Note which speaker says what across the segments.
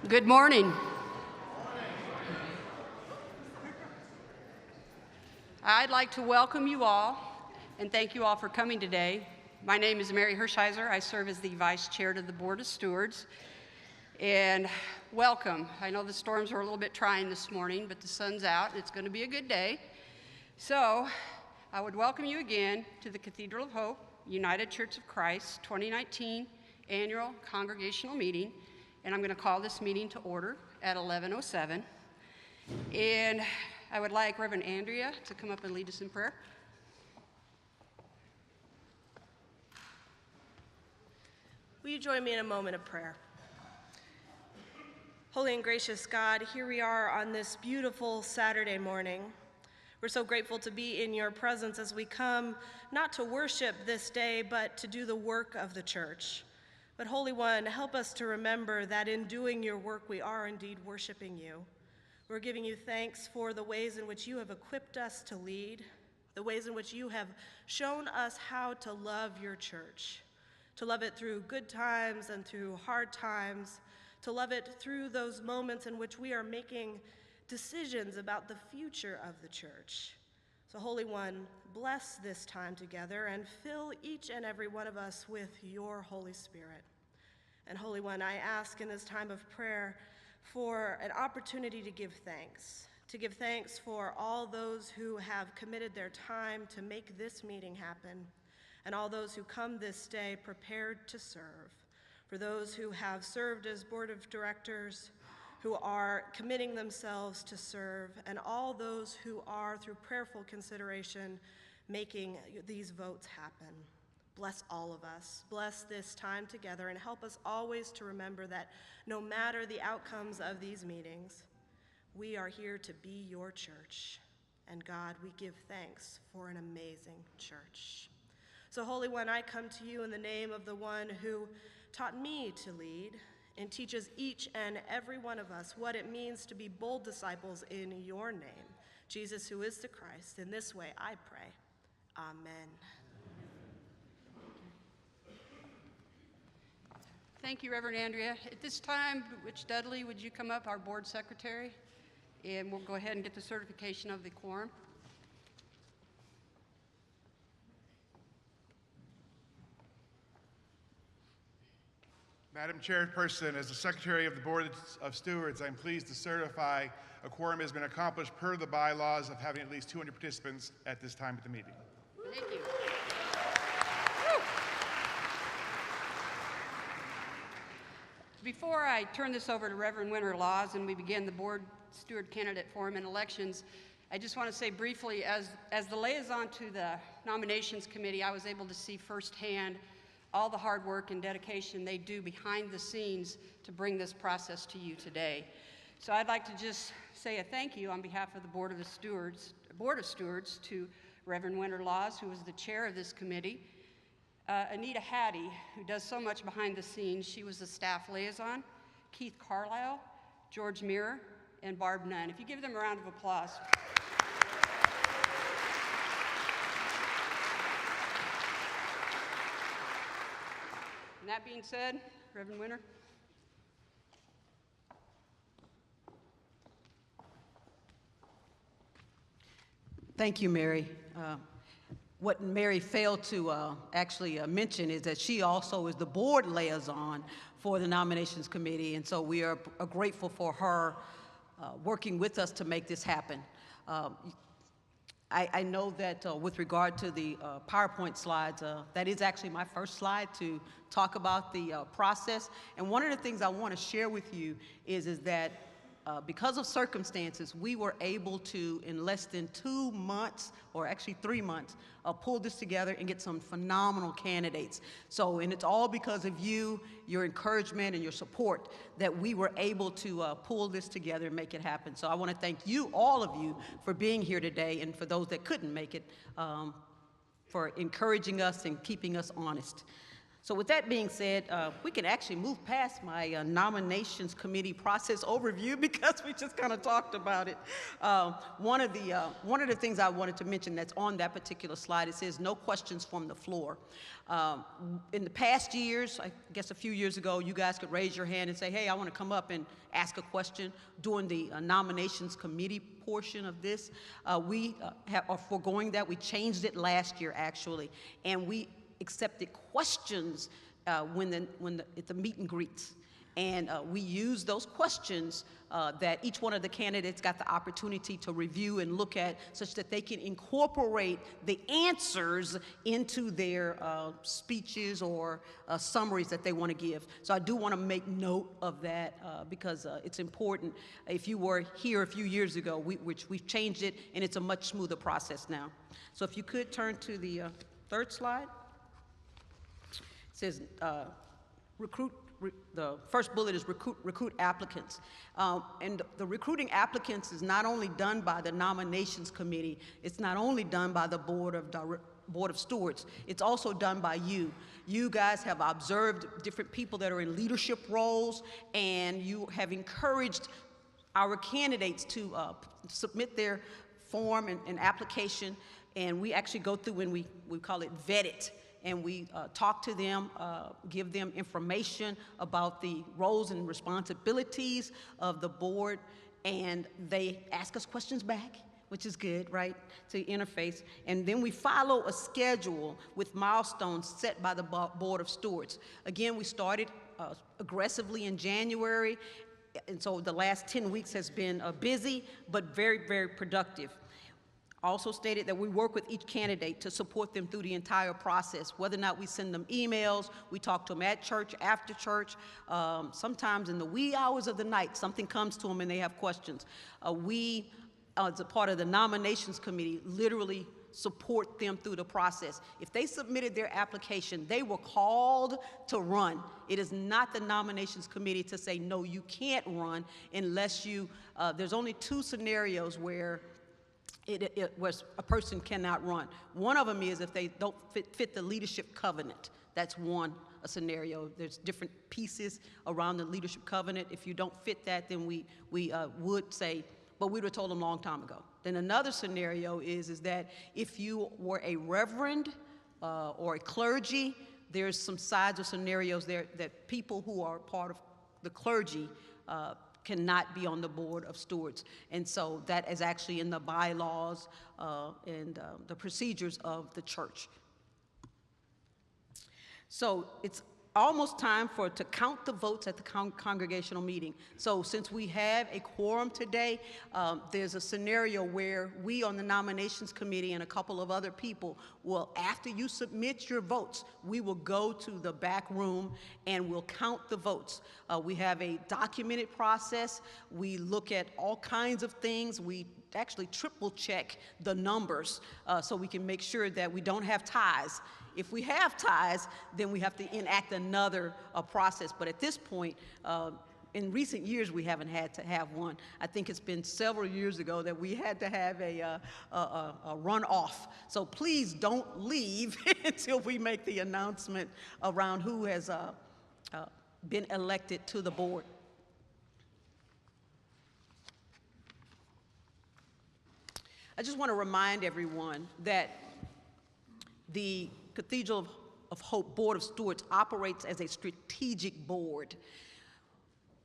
Speaker 1: Good morning. I'd like to welcome you all and thank you all for coming today. My name is Mary Hershiser. I serve as the Vice Chair to the Board of Stewards. And welcome. I know the storms were a little bit trying this morning, but the sun's out. It's going to be a good day. So I would welcome you again to the Cathedral of Hope, United Church of Christ 2019 Annual Congregational Meeting. And I'm going to call this meeting to order at 11:07. And I would like Reverend Andrea to come up and lead us in prayer.
Speaker 2: Will you join me in a moment of prayer? Holy and gracious God, here we are on this beautiful Saturday morning. We're so grateful to be in your presence as we come not to worship this day, but to do the work of the church. But Holy One, help us to remember that in doing your work, we are indeed worshiping you. We're giving you thanks for the ways in which you have equipped us to lead, the ways in which you have shown us how to love your church, to love it through good times and through hard times, to love it through those moments in which we are making decisions about the future of the church. So Holy One, bless this time together and fill each and every one of us with your Holy Spirit. And Holy One, I ask in this time of prayer for an opportunity to give thanks for all those who have committed their time to make this meeting happen, and all those who come this day prepared to serve, for those who have served as board of directors, who are committing themselves to serve, and all those who are, through prayerful consideration, making these votes happen. Bless all of us. Bless this time together, and help us always to remember that no matter the outcomes of these meetings, we are here to be your church. And God, we give thanks for an amazing church. So Holy One, I come to you in the name of the one who taught me to lead and teaches each and every one of us what it means to be bold disciples in your name, Jesus, who is the Christ. In this way I pray, amen.
Speaker 1: Thank you, Reverend Andrea. At this time, Witch Dudley, would you come up, our board secretary? And we'll go ahead and get the certification of the quorum.
Speaker 3: Madam Chairperson, as the Secretary of the Board of Stewards, I'm pleased to certify a quorum has been accomplished per the bylaws of having at least 200 participants at this time at the meeting.
Speaker 1: Thank you. Before I turn this over to Reverend Winter Laws and we begin the board steward candidate forum and elections, I just want to say briefly, as the liaison to the nominations committee, I was able to see firsthand all the hard work and dedication they do behind the scenes to bring this process to you today. So I'd like to just say a thank you on behalf of the Board of Stewards to Reverend Winter Laws, who is the chair of this committee, Anita Hattie, who does so much behind the scenes. She was the staff liaison, Keith Carlisle, George Muir, and Barb Nunn. If you give them a round of applause. And that being said, Reverend Winter.
Speaker 4: Thank you, Mary. What Mary failed to actually mention is that she also is the board liaison for the nominations committee, and so we are grateful for her working with us to make this happen. I know that with regard to the PowerPoint slides, that is actually my first slide to talk about the process. And one of the things I want to share with you is that because of circumstances, we were able to, in less than 2 months, or actually 3 months, pull this together and get some phenomenal candidates. So, and it's all because of you, your encouragement and your support that we were able to pull this together and make it happen. So I want to thank you, all of you, for being here today, and for those that couldn't make it, for encouraging us and keeping us honest. So with that being said, we can actually move past my nominations committee process overview because we just kind of talked about it. One of the things I wanted to mention that's on that particular slide, it says no questions from the floor. In the past years, I guess a few years ago, you guys could raise your hand and say, hey, I want to come up and ask a question during the nominations committee portion of this. We are foregoing that. We changed it last year, actually, and we accepted questions at the meet and greets. And we used those questions that each one of the candidates got the opportunity to review and look at such that they can incorporate the answers into their speeches or summaries that they want to give. So I do want to make note of that because it's important. If you were here a few years ago, which we've changed it, and it's a much smoother process now. So if you could turn to the third slide. It says the first bullet is recruit applicants. And the recruiting applicants is not only done by the nominations committee, it's not only done by the Board of Stewards, it's also done by you. You guys have observed different people that are in leadership roles, and you have encouraged our candidates to submit their form and application, and we actually go through and we call it vet it. And we talk to them, give them information about the roles and responsibilities of the board, and they ask us questions back, which is good, right, to interface. And then we follow a schedule with milestones set by the Board of Stewards. Again, we started aggressively in January, and so the last 10 weeks has been busy, but very, very productive. Also stated that we work with each candidate to support them through the entire process, whether or not we send them emails, we talk to them at church, after church, sometimes in the wee hours of the night, something comes to them and they have questions. We, as a part of the nominations committee, literally support them through the process. If they submitted their application, they were called to run. It is not the nominations committee to say, no, you can't run unless you, there's only two scenarios where where a person cannot run. One of them is if they don't fit the leadership covenant. That's one scenario. There's different pieces around the leadership covenant. If you don't fit that, then we would say, but we were told them a long time ago. Then another scenario is that if you were a reverend or a clergy, there's some sides or scenarios there that people who are part of the clergy cannot be on the Board of Stewards. And so that is actually in the bylaws and the procedures of the church. So it's almost time to count the votes at the congregational meeting. So since we have a quorum today, there's a scenario where we on the nominations committee and a couple of other people will, after you submit your votes, we will go to the back room and we'll count the votes. We have a documented process. We look at all kinds of things. We actually triple check the numbers so we can make sure that we don't have ties. If we have ties, then we have to enact another process. But at this point, in recent years, we haven't had to have one. I think it's been several years ago that we had to have a runoff. So please don't leave until we make the announcement around who has been elected to the board. I just want to remind everyone that the Cathedral of Hope Board of Stewards operates as a strategic board.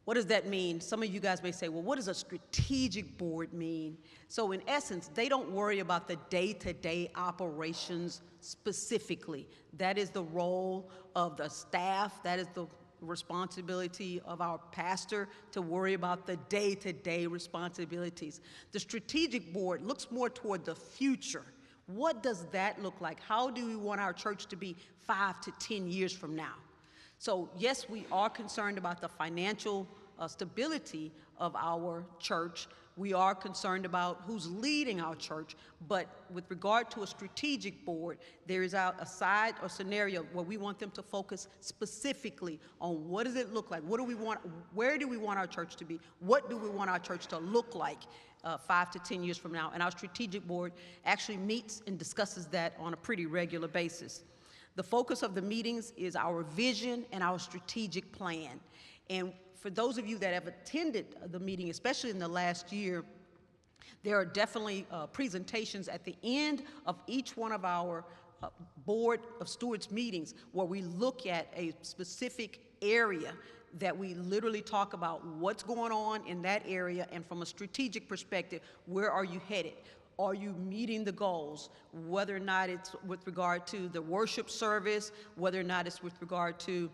Speaker 4: What does that mean? Some of you guys may say, well, what does a strategic board mean? So in essence, they don't worry about the day-to-day operations specifically. That is the role of the staff. That is the responsibility of our pastor to worry about the day-to-day responsibilities. The strategic board looks more toward the future. What does that look like? How do we want our church to be 5 to 10 years from now? So yes, we are concerned about the financial stability of our church. We are concerned about who's leading our church, but with regard to a strategic board, there is a side or scenario where we want them to focus specifically on what does it look like? What do we want? Where do we want our church to be? What do we want our church to look like 5 to 10 years from now? And our strategic board actually meets and discusses that on a pretty regular basis. The focus of the meetings is our vision and our strategic plan. And for those of you that have attended the meeting, especially in the last year, there are definitely presentations at the end of each one of our Board of Stewards meetings where we look at a specific area that we literally talk about what's going on in that area, and from a strategic perspective, where are you headed? Are you meeting the goals? Whether or not it's with regard to the worship service, whether or not it's with regard to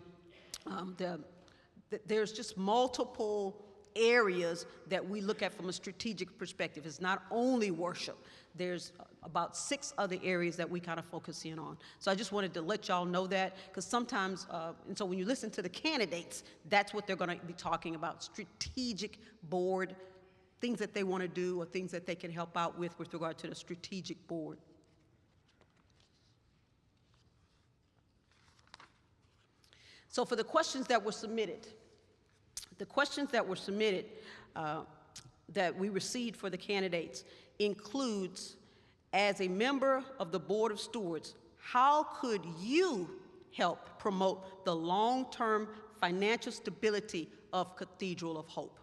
Speaker 4: there's just multiple areas that we look at from a strategic perspective. It's not only worship. There's about 6 other areas that we kind of focus in on. So I just wanted to let y'all know that, because sometimes, and so when you listen to the candidates, that's what they're going to be talking about, strategic board, things that they want to do or things that they can help out with regard to the strategic board. So for the questions that were submitted, that we received for the candidates includes, as a member of the Board of Stewards, how could you help promote the long-term financial stability of Cathedral of Hope?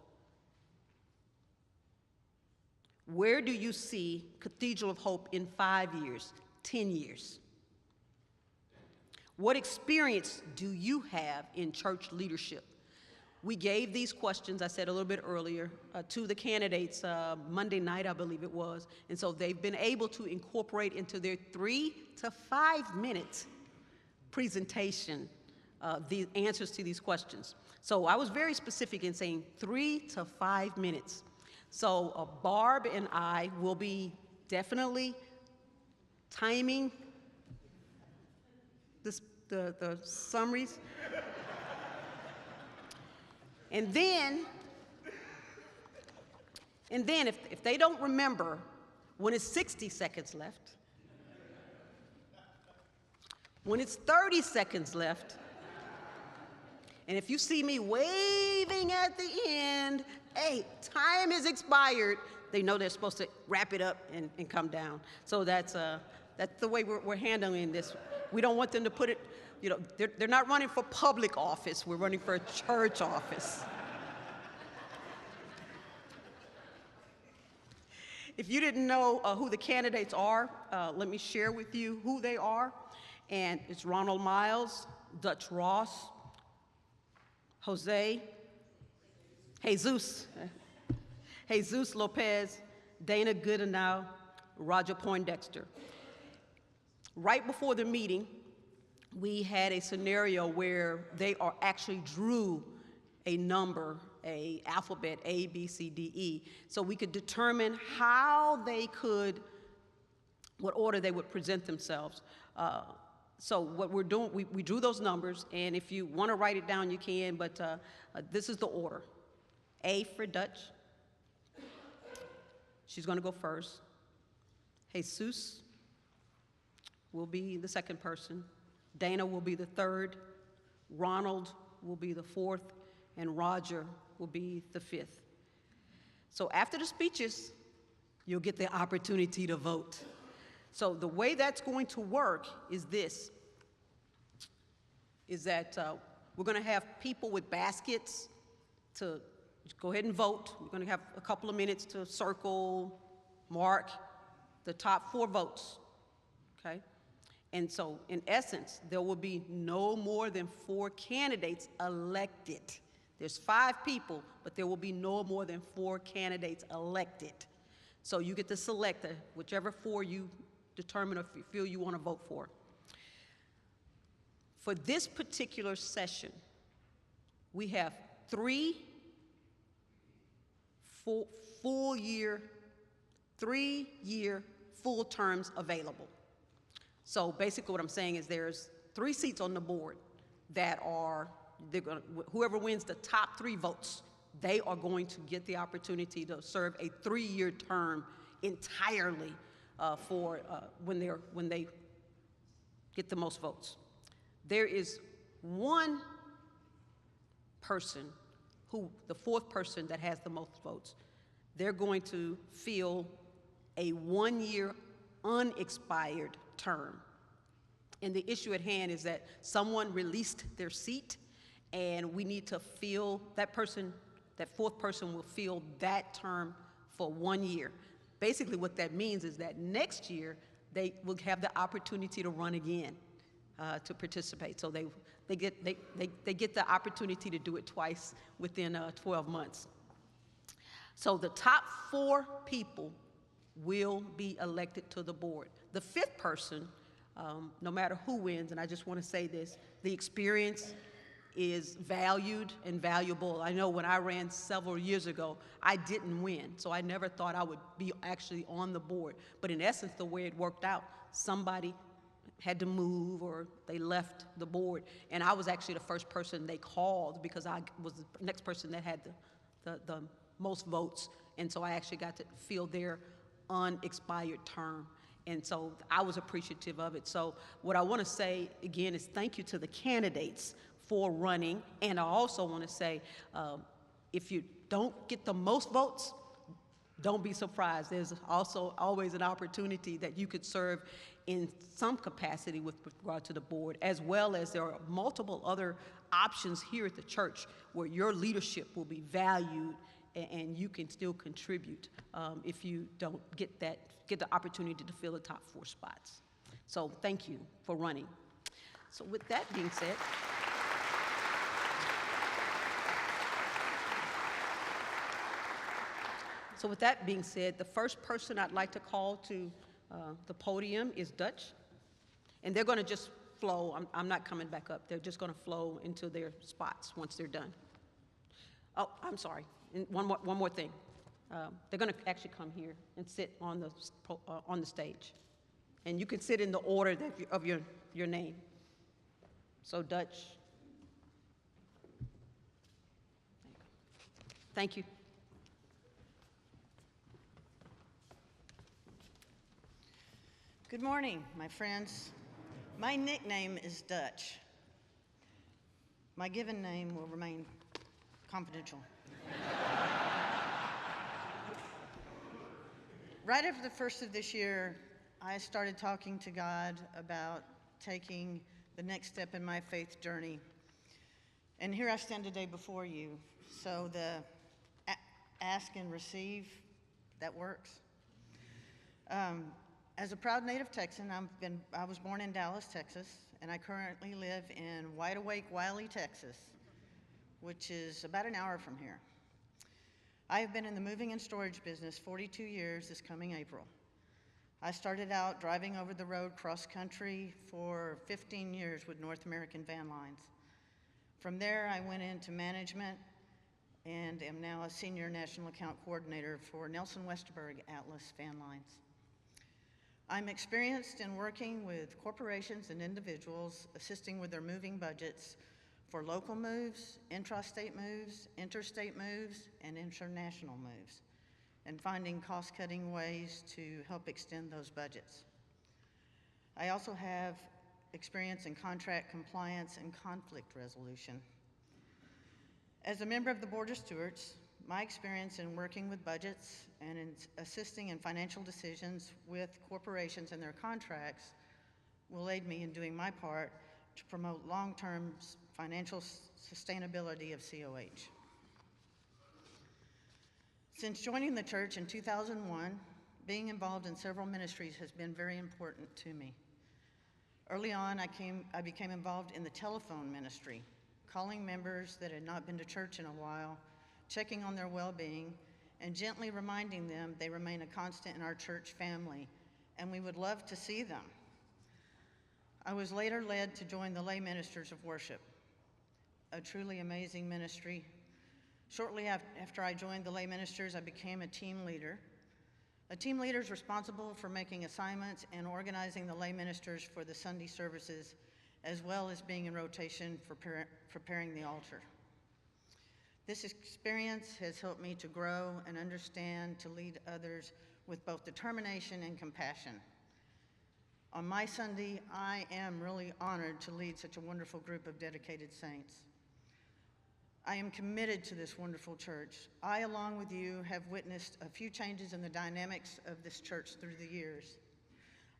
Speaker 4: Where do you see Cathedral of Hope in 5 years, 10 years? What experience do you have in church leadership? We gave these questions, I said a little bit earlier, to the candidates Monday night, I believe it was, and so they've been able to incorporate into their 3 to 5 minute presentation the answers to these questions. So I was very specific in saying 3 to 5 minutes. So Barb and I will be definitely timing the summaries. And then if they don't remember when it's 60 seconds left, when it's 30 seconds left, and if you see me waving at the end, hey, time is expired, they know they're supposed to wrap it up and come down. So that's the way we're handling this. We don't want them to put it, you know, they're not running for public office, we're running for a church office. If you didn't know who the candidates are, let me share with you who they are. And it's Ronald Miles, Dutch Ross, Jesus Lopez, Dana Goodenow, Roger Poindexter. Right before the meeting, we had a scenario where they actually drew a number, a alphabet, A, B, C, D, E, so we could determine how they could, what order they would present themselves. So what we're doing, we drew those numbers, and if you want to write it down, you can, but this is the order. A for Dutch. She's going to go first. Jesus will be the second person. Dana will be the third. Ronald will be the fourth. And Roger will be the fifth. So after the speeches, you'll get the opportunity to vote. So the way that's going to work is this, is that we're going to have people with baskets to go ahead and vote. We're going to have a couple of minutes to circle, mark the top 4 votes, okay? And so, in essence, there will be no more than 4 candidates elected. There's 5 people, but there will be no more than 4 candidates elected. So you get to select whichever 4 you determine or feel you want to vote for. For this particular session, we have 3 3-year full terms available. So basically what I'm saying is there's 3 seats on the board that are, whoever wins the top 3 votes, they are going to get the opportunity to serve a 3-year term entirely for when they get the most votes. There is one person who, the 4th person that has the most votes, they're going to fill a 1-year unexpired term. And the issue at hand is that someone released their seat, and we need to fill that person, that fourth person will fill that term for 1 year. Basically, what that means is that next year, they will have the opportunity to run again, to participate. So they get the opportunity to do it twice within 12 months. So the top 4 people will be elected to the board. The 5th person, no matter who wins, and I just want to say this, the experience is valued and valuable. I know when I ran several years ago, I didn't win, so I never thought I would be actually on the board. But in essence, the way it worked out, somebody had to move or they left the board, and I was actually the first person they called because I was the next person that had the most votes, and so I actually got to fill their unexpired term. And so I was appreciative of it. So what I want to say again is thank you to the candidates for running, and I also want to say if you don't get the most votes, don't be surprised. There's also always an opportunity that you could serve in some capacity with regard to the board, as well as there are multiple other options here at the church where your leadership will be valued and you can still contribute if you don't get the opportunity to fill the top 4 spots. So thank you for running. So with that being said, the first person I'd like to call to the podium is Dutch, and they're going to just flow. I'm not coming back up. They're just going to flow into their spots once they're done. Oh, I'm sorry. And one more thing. They're going to actually come here and sit on the stage, and you can sit in the order of your name. So Dutch. Thank you.
Speaker 5: Good morning, my friends. My nickname is Dutch. My given name will remain confidential. Right after the first of this year, I started talking to God about taking the next step in my faith journey. And here I stand today before you. So the ask and receive, that works. As a proud native Texan, I was born in Dallas, Texas, and I currently live in Wide Awake, Wiley, Texas, which is about an hour from here. I have been in the moving and storage business 42 years this coming April. I started out driving over the road cross-country for 15 years with North American Van Lines. From there, I went into management and am now a senior national account coordinator for Nelson Westerberg Atlas Van Lines. I'm experienced in working with corporations and individuals, assisting with their moving budgets for local moves, intrastate moves, interstate moves, and international moves, and finding cost-cutting ways to help extend those budgets. I also have experience in contract compliance and conflict resolution. As a member of the Board of Stewards, my experience in working with budgets and in assisting in financial decisions with corporations and their contracts will aid me in doing my part to promote long-term financial sustainability of COH. Since joining the church in 2001, being involved in several ministries has been very important to me. Early on, I became involved in the telephone ministry, calling members that had not been to church in a while, checking on their well-being, and gently reminding them they remain a constant in our church family, and we would love to see them. I was later led to join the Lay Ministers of Worship, a truly amazing ministry. Shortly after I joined the Lay Ministers, I became a team leader. A team leader is responsible for making assignments and organizing the lay ministers for the Sunday services, as well as being in rotation for preparing the altar. This experience has helped me to grow and understand to lead others with both determination and compassion. On my Sunday, I am really honored to lead such a wonderful group of dedicated saints. I am committed to this wonderful church. I, along with you, have witnessed a few changes in the dynamics of this church through the years.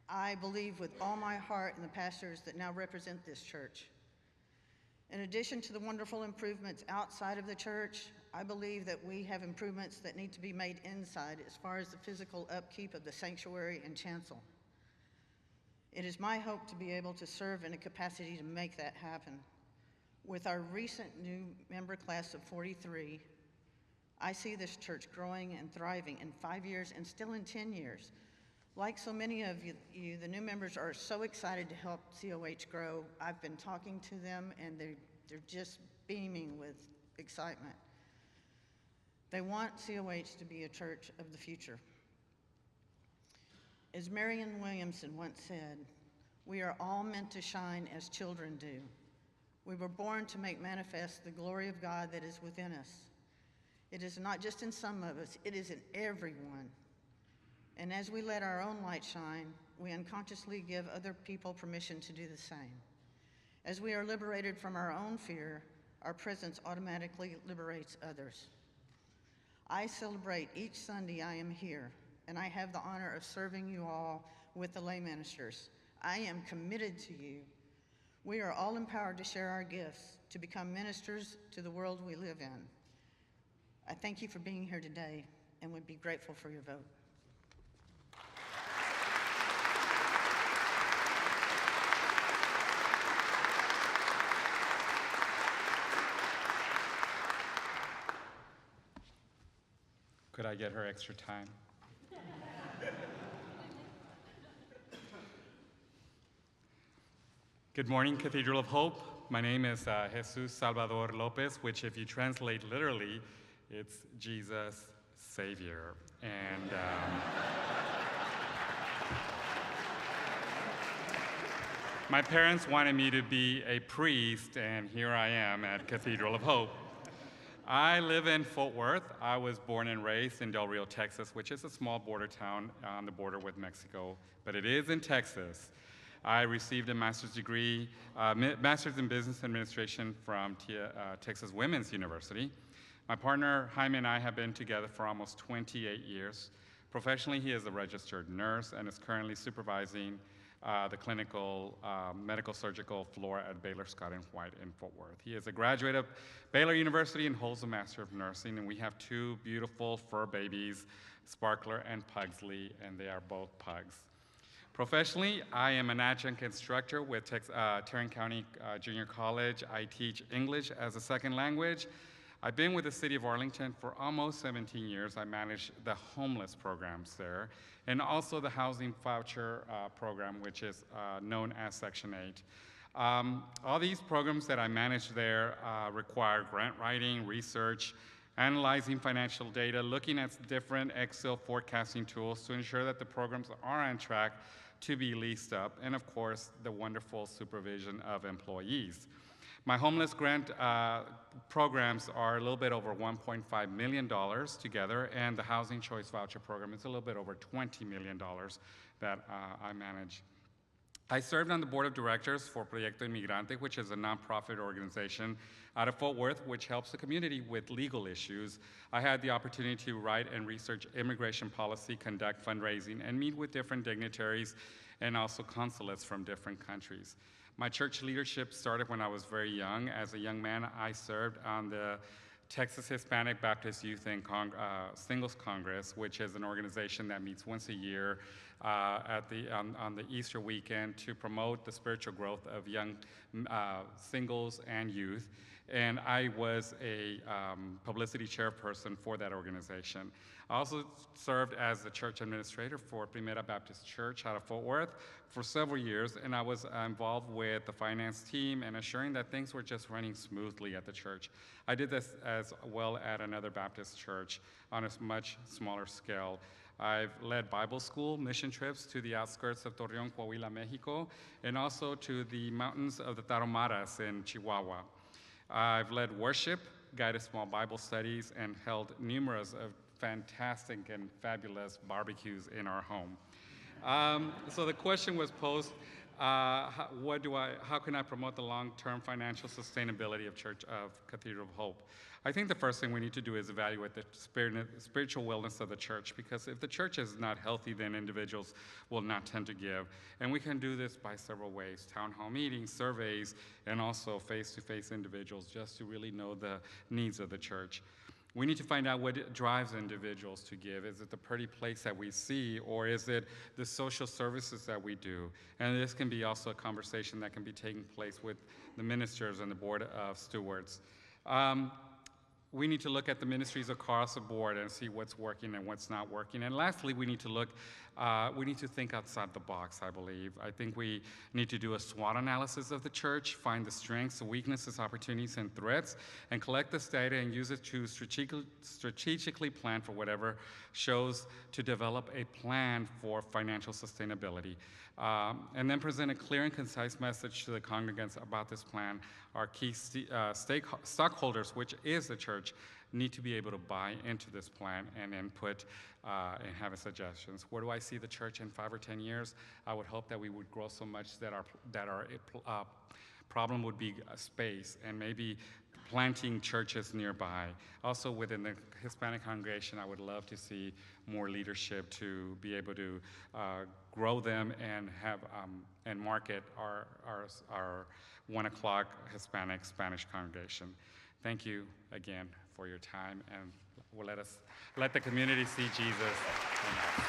Speaker 5: I believe with all my heart in the pastors that now represent this church. In addition to the wonderful improvements outside of the church, I believe that we have improvements that need to be made inside as far as the physical upkeep of the sanctuary and chancel. It is my hope to be able to serve in a capacity to make that happen. With our recent new member class of 43, I see this church growing and thriving in 5 years and still in 10 years. Like so many of you, the new members are so excited to help COH grow. I've been talking to them and they're just beaming with excitement. They want COH to be a church of the future. As Marianne Williamson once said, we are all meant to shine as children do. We were born to make manifest the glory of God that is within us. It is not just in some of us, it is in everyone. And as we let our own light shine, we unconsciously give other people permission to do the same. As we are liberated from our own fear, our presence automatically liberates others. I celebrate each Sunday I am here, and I have the honor of serving you all with the lay ministers. I am committed to you. We are all empowered to share our gifts, to become ministers to the world we live in. I thank you for being here today and would be grateful for your vote.
Speaker 6: Could I get her extra time? Good morning, Cathedral of Hope. My name is Jesus Salvador Lopez, which if you translate literally, it's Jesus Savior. And my parents wanted me to be a priest, and here I am at Cathedral of Hope. I live in Fort Worth. I was born and raised in Del Rio, Texas, which is a small border town on the border with Mexico, but it is in Texas. I received a master's degree, master's in business administration from Texas Women's University. My partner, Jaime, and I have been together for almost 28 years. Professionally, he is a registered nurse and is currently supervising the clinical medical surgical floor at Baylor Scott & White in Fort Worth. He is a graduate of Baylor University and holds a Master of Nursing, and we have two beautiful fur babies, Sparkler and Pugsley, and they are both pugs. Professionally, I am an adjunct instructor with Tarrant County Junior College. I teach English as a second language. I've been with the City of Arlington for almost 17 years. I manage the homeless programs there, and also the housing voucher program, which is known as Section 8. All these programs that I manage there require grant writing, research, analyzing financial data, looking at different Excel forecasting tools to ensure that the programs are on track to be leased up, and of course, the wonderful supervision of employees. My homeless grant programs are a little bit over $1.5 million together, and the Housing Choice Voucher Program is a little bit over $20 million that I manage. I served on the board of directors for Proyecto Inmigrante, which is a nonprofit organization out of Fort Worth, which helps the community with legal issues. I had the opportunity to write and research immigration policy, conduct fundraising, and meet with different dignitaries and also consulates from different countries. My church leadership started when I was very young. As a young man, I served on the Texas Hispanic Baptist Youth and Singles Congress, which is an organization that meets once a year on the Easter weekend to promote the spiritual growth of young singles and youth. And I was a publicity chairperson for that organization. I also served as the church administrator for Primera Baptist Church out of Fort Worth for several years, and I was involved with the finance team and assuring that things were just running smoothly at the church. I did this as well at another Baptist church on a much smaller scale. I've led Bible school mission trips to the outskirts of Torreon, Coahuila, Mexico, and also to the mountains of the Tarahumaras in Chihuahua. I've led worship, guided small Bible studies, and held numerous of fantastic and fabulous barbecues in our home. So the question was posed, How can I promote the long-term financial sustainability of Cathedral of Hope? I think the first thing we need to do is evaluate the spiritual wellness of the church, because if the church is not healthy, then individuals will not tend to give. And we can do this by several ways: town hall meetings, surveys, and also face-to-face individuals, just to really know the needs of the church. We need to find out what drives individuals to give. Is it the pretty place that we see, or is it the social services that we do? And this can be also a conversation that can be taking place with the ministers and the board of stewards. We need to look at the ministries across the board and see what's working and what's not working. And lastly, we need to think outside the box, I believe. I think we need to do a SWOT analysis of the church, find the strengths, the weaknesses, opportunities, and threats, and collect this data and use it to strategically plan for whatever shows to develop a plan for financial sustainability. And then present a clear and concise message to the congregants about this plan. Our key stockholders, which is the church, need to be able to buy into this plan and input and have suggestions. Where do I see the church in 5 or 10 years? I would hope that we would grow so much that our problem would be space, and maybe planting churches nearby. Also within the Hispanic congregation, I would love to see more leadership to be able to grow them and have and market our 1 o'clock Hispanic Spanish congregation. Thank you again for your time, and we'll let the community see Jesus in us.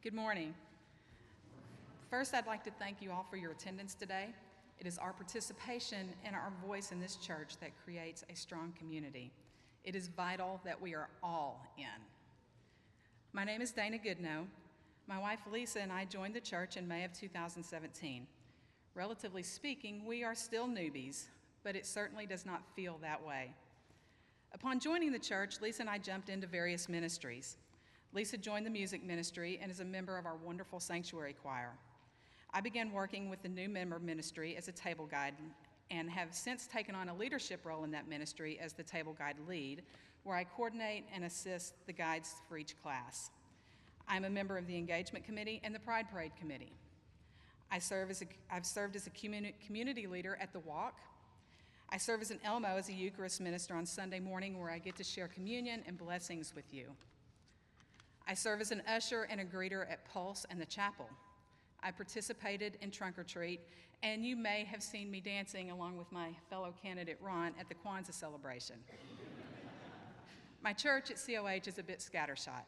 Speaker 7: Good morning. First, I'd like to thank you all for your attendance today. It is our participation and our voice in this church that creates a strong community. It is vital that we are all in. My name is Dana Goodnow. My wife Lisa and I joined the church in May of 2017. Relatively speaking, we are still newbies, but it certainly does not feel that way. Upon joining the church, Lisa and I jumped into various ministries. Lisa joined the music ministry and is a member of our wonderful sanctuary choir. I began working with the new member ministry as a table guide and have since taken on a leadership role in that ministry as the table guide lead, where I coordinate and assist the guides for each class. I'm a member of the engagement committee and the Pride Parade committee. I've served as a community leader at the Walk. I serve as an Elmo as a Eucharist minister on Sunday morning, where I get to share communion and blessings with you. I serve as an usher and a greeter at Pulse and the chapel. I participated in Trunk or Treat, and you may have seen me dancing along with my fellow candidate Ron at the Kwanzaa celebration. My church at COH is a bit scattershot,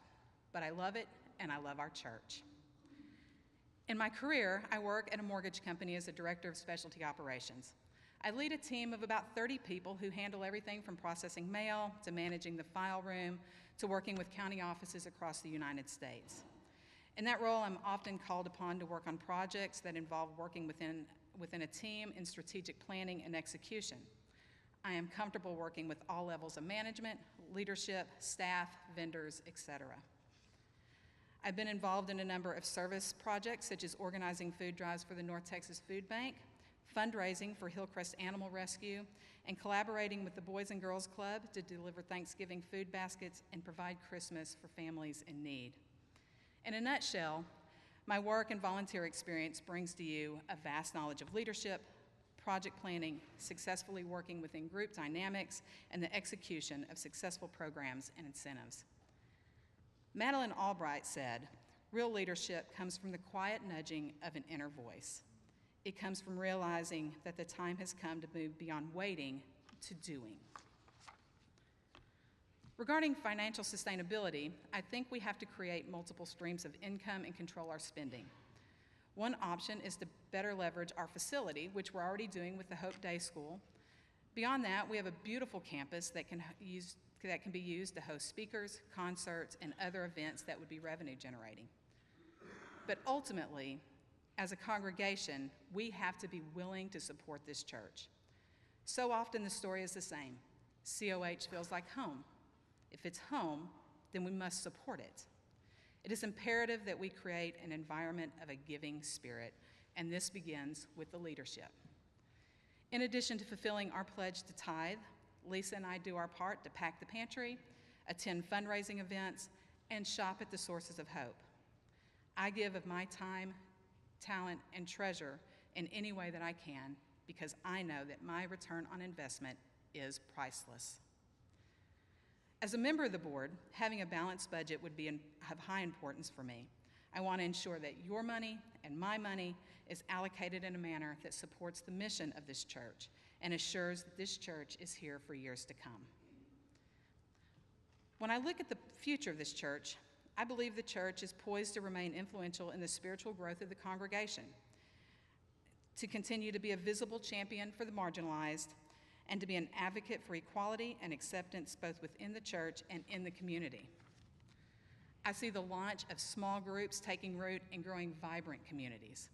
Speaker 7: but I love it and I love our church. In my career, I work at a mortgage company as a director of specialty operations. I lead a team of about 30 people who handle everything from processing mail to managing the file room to working with county offices across the United States. In that role, I'm often called upon to work on projects that involve working within a team in strategic planning and execution. I am comfortable working with all levels of management, leadership, staff, vendors, etc. I've been involved in a number of service projects, such as organizing food drives for the North Texas Food Bank, fundraising for Hillcrest Animal Rescue, and collaborating with the Boys and Girls Club to deliver Thanksgiving food baskets and provide Christmas for families in need. In a nutshell, my work and volunteer experience brings to you a vast knowledge of leadership, project planning, successfully working within group dynamics, and the execution of successful programs and incentives. Madeleine Albright said, "Real leadership comes from the quiet nudging of an inner voice. It comes from realizing that the time has come to move beyond waiting to doing." Regarding financial sustainability, I think we have to create multiple streams of income and control our spending. One option is to better leverage our facility, which we're already doing with the Hope Day School. Beyond that, we have a beautiful campus that can be used to host speakers, concerts, and other events that would be revenue generating. But ultimately, as a congregation, we have to be willing to support this church. So often the story is the same. COH feels like home. If it's home, then we must support it. It is imperative that we create an environment of a giving spirit, and this begins with the leadership. In addition to fulfilling our pledge to tithe, Lisa and I do our part to pack the pantry, attend fundraising events, and shop at the sources of hope. I give of my time, talent, and treasure in any way that I can because I know that my return on investment is priceless. As a member of the board, having a balanced budget would be of high importance for me. I want to ensure that your money and my money is allocated in a manner that supports the mission of this church and assures that this church is here for years to come. When I look at the future of this church, I believe the church is poised to remain influential in the spiritual growth of the congregation, to continue to be a visible champion for the marginalized, and to be an advocate for equality and acceptance both within the church and in the community. I see the launch of small groups taking root and growing vibrant communities.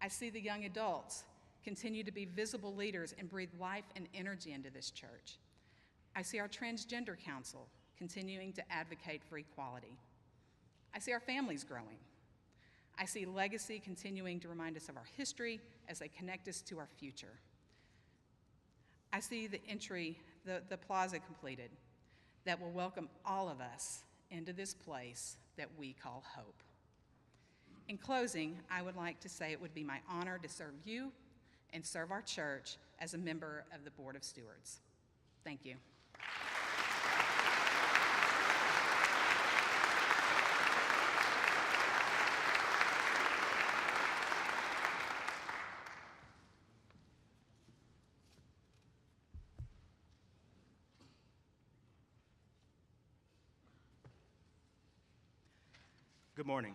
Speaker 7: I see the young adults continue to be visible leaders and breathe life and energy into this church. I see our transgender council continuing to advocate for equality. I see our families growing. I see legacy continuing to remind us of our history as they connect us to our future. I see the plaza completed that will welcome all of us into this place that we call hope. In closing, I would like to say it would be my honor to serve you and serve our church as a member of the Board of Stewards. Thank you.
Speaker 8: Good morning.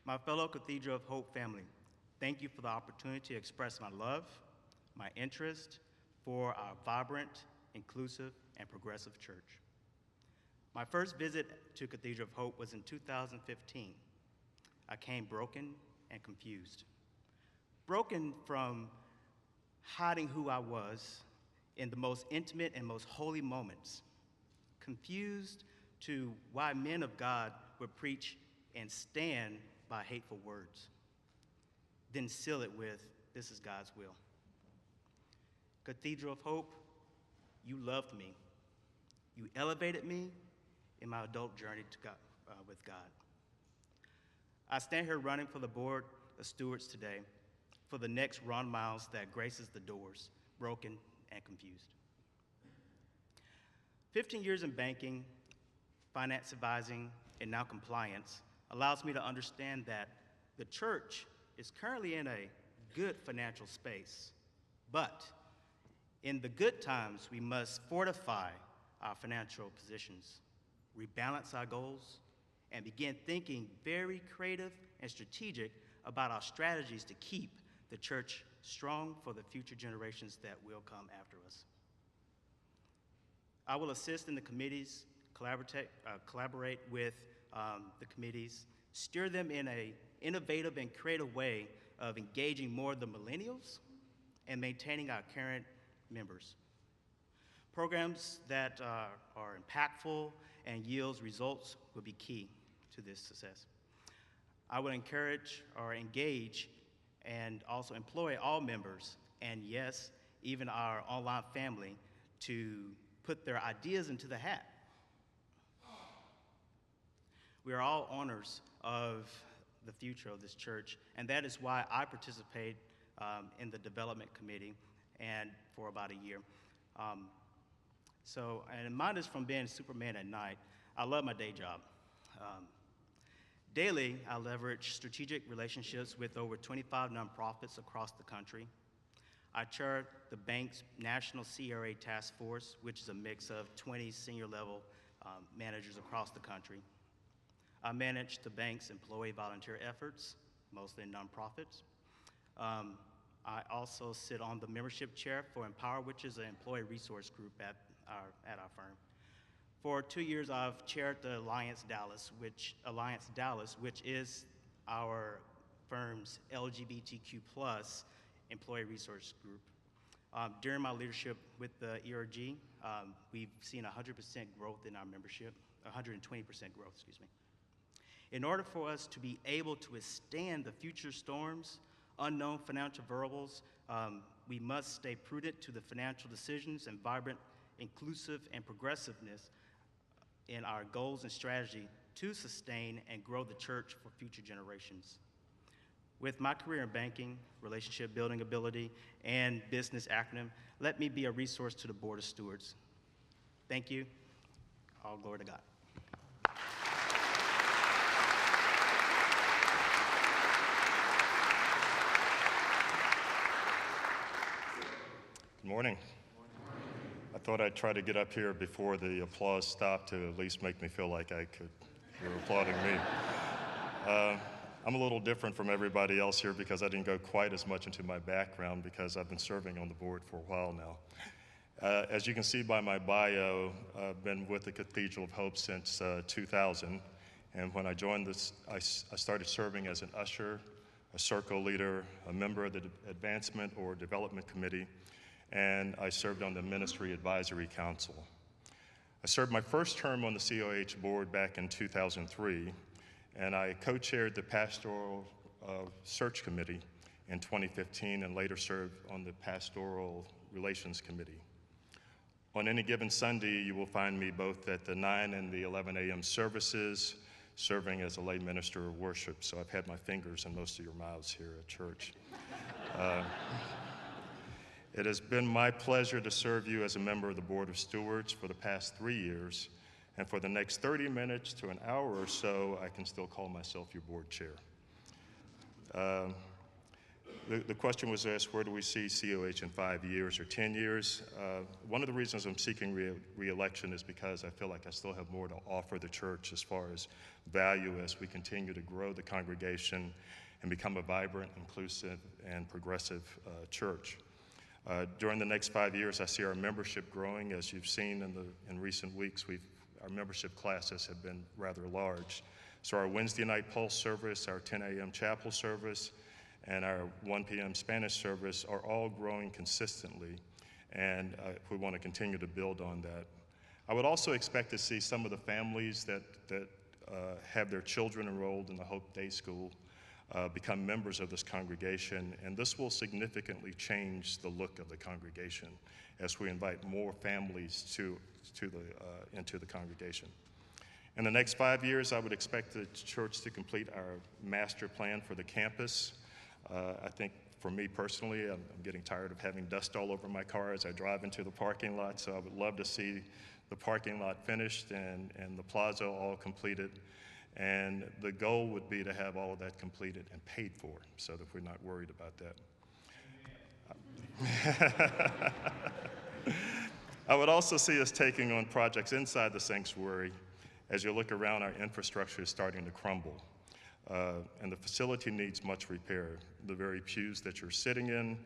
Speaker 8: My fellow Cathedral of Hope family, thank you for the opportunity to express my love, my interest for our vibrant, inclusive, and progressive church. My first visit to Cathedral of Hope was in 2015. I came broken and confused. Broken from hiding who I was in the most intimate and most holy moments. Confused to why men of God would preach and stand by hateful words, then seal it with, this is God's will. Cathedral of Hope, you loved me. You elevated me in my adult journey to God, with God. I stand here running for the Board of Stewards today for the next Ron Miles that graces the doors, broken and confused. 15 years in banking, finance advising, and now compliance allows me to understand that the church is currently in a good financial space, but in the good times, we must fortify our financial positions, rebalance our goals, and begin thinking very creative and strategic about our strategies to keep the church strong for the future generations that will come after us. I will assist in the committees, collaborate with the committees, steer them in an innovative and creative way of engaging more of the millennials and maintaining our current members. Programs that are impactful and yields results will be key to this success. I would encourage or engage and also employ all members, and yes, even our online family, to put their ideas into the hat. We are all owners of the future of this church, and that is why I participate in the development committee and for about a year. And mine is from being Superman at night. I love my day job. Daily, I leverage strategic relationships with over 25 nonprofits across the country. I chair the bank's National CRA Task Force, which is a mix of 20 senior level managers across the country. I manage the bank's employee volunteer efforts, mostly in nonprofits. I also sit on the membership chair for Empower, which is an employee resource group at our firm. For 2 years, I've chaired the Alliance Dallas, which is our firm's LGBTQ+ employee resource group. During my leadership with the ERG, we've seen 100% growth in our membership, 120% growth, excuse me. In order for us to be able to withstand the future storms, unknown financial variables, we must stay prudent to the financial decisions and vibrant, inclusive, and progressiveness in our goals and strategy to sustain and grow the church for future generations. With my career in banking, relationship building ability, and business acumen, let me be a resource to the Board of Stewards. Thank you. All glory to God.
Speaker 9: Good morning. I thought I'd try to get up here before the applause stopped to at least make me feel like you were applauding me. I'm a little different from everybody else here because I didn't go quite as much into my background because I've been serving on the board for a while now. As you can see by my bio, I've been with the Cathedral of Hope since 2000. And when I joined this, I started serving as an usher, a circle leader, a member of the Advancement or Development Committee, and I served on the Ministry Advisory Council. I served my first term on the COH board back in 2003, and I co-chaired the Pastoral Search Committee in 2015 and later served on the Pastoral Relations Committee. On any given Sunday, you will find me both at the 9 and the 11 a.m. services, serving as a lay minister of worship, so I've had my fingers in most of your mouths here at church. It has been my pleasure to serve you as a member of the Board of Stewards for the past 3 years, and for the next 30 minutes to an hour or so, I can still call myself your board chair. The question was asked, where do we see COH in 5 years or 10 years? One of the reasons I'm seeking re-election is because I feel like I still have more to offer the church as far as value as we continue to grow the congregation and become a vibrant, inclusive, and progressive church. During the next 5 years, I see our membership growing. As you've seen in recent weeks, our membership classes have been rather large. So our Wednesday night Pulse service, our 10 a.m. chapel service, and our 1 p.m. Spanish service are all growing consistently, and we want to continue to build on that. I would also expect to see some of the families that have their children enrolled in the Hope Day School become members of this congregation, and this will significantly change the look of the congregation as we invite more families into the congregation. In the next 5 years, I would expect the church to complete our master plan for the campus. I think for me personally, I'm getting tired of having dust all over my car as I drive into the parking lot, so I would love to see the parking lot finished and the plaza all completed. And the goal would be to have all of that completed and paid for so that we're not worried about that. I would also see us taking on projects inside the sanctuary. As you look around, our infrastructure is starting to crumble, and the facility needs much repair. The very pews that you're sitting in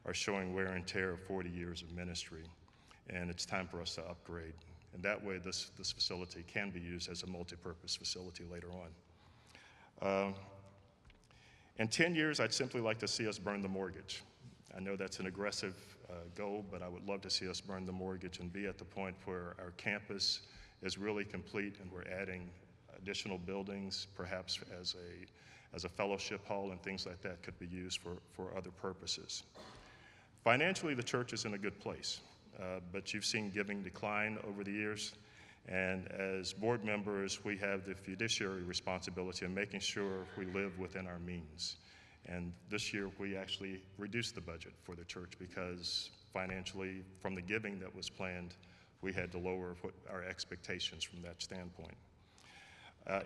Speaker 9: are showing wear and tear of 40 years of ministry, and it's time for us to upgrade. And that way, this facility can be used as a multi-purpose facility later on. In 10 years, I'd simply like to see us burn the mortgage. I know that's an aggressive goal, but I would love to see us burn the mortgage and be at the point where our campus is really complete and we're adding additional buildings, perhaps as a fellowship hall and things like that could be used for other purposes. Financially, the church is in a good place. But you've seen giving decline over the years, and as board members, we have the fiduciary responsibility of making sure we live within our means. And this year, we actually reduced the budget for the church because financially, from the giving that was planned, we had to lower our expectations from that standpoint.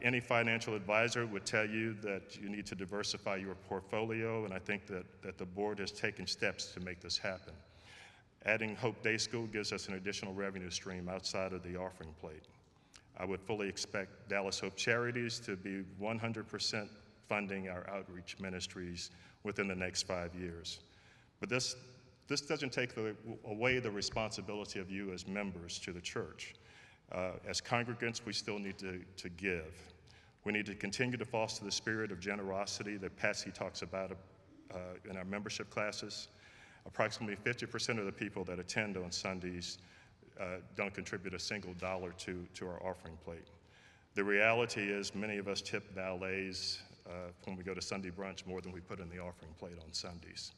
Speaker 9: Any financial advisor would tell you that you need to diversify your portfolio, and I think that the board has taken steps to make this happen. Adding Hope Day School gives us an additional revenue stream outside of the offering plate. I would fully expect Dallas Hope Charities to be 100% funding our outreach ministries within the next 5 years. But this doesn't take away the responsibility of you as members to the church. As congregants, we still need to give. We need to continue to foster the spirit of generosity that Patsy talks about in our membership classes. Approximately 50% of the people that attend on Sundays don't contribute a single dollar to our offering plate. The reality is many of us tip valets when we go to Sunday brunch more than we put in the offering plate on Sundays.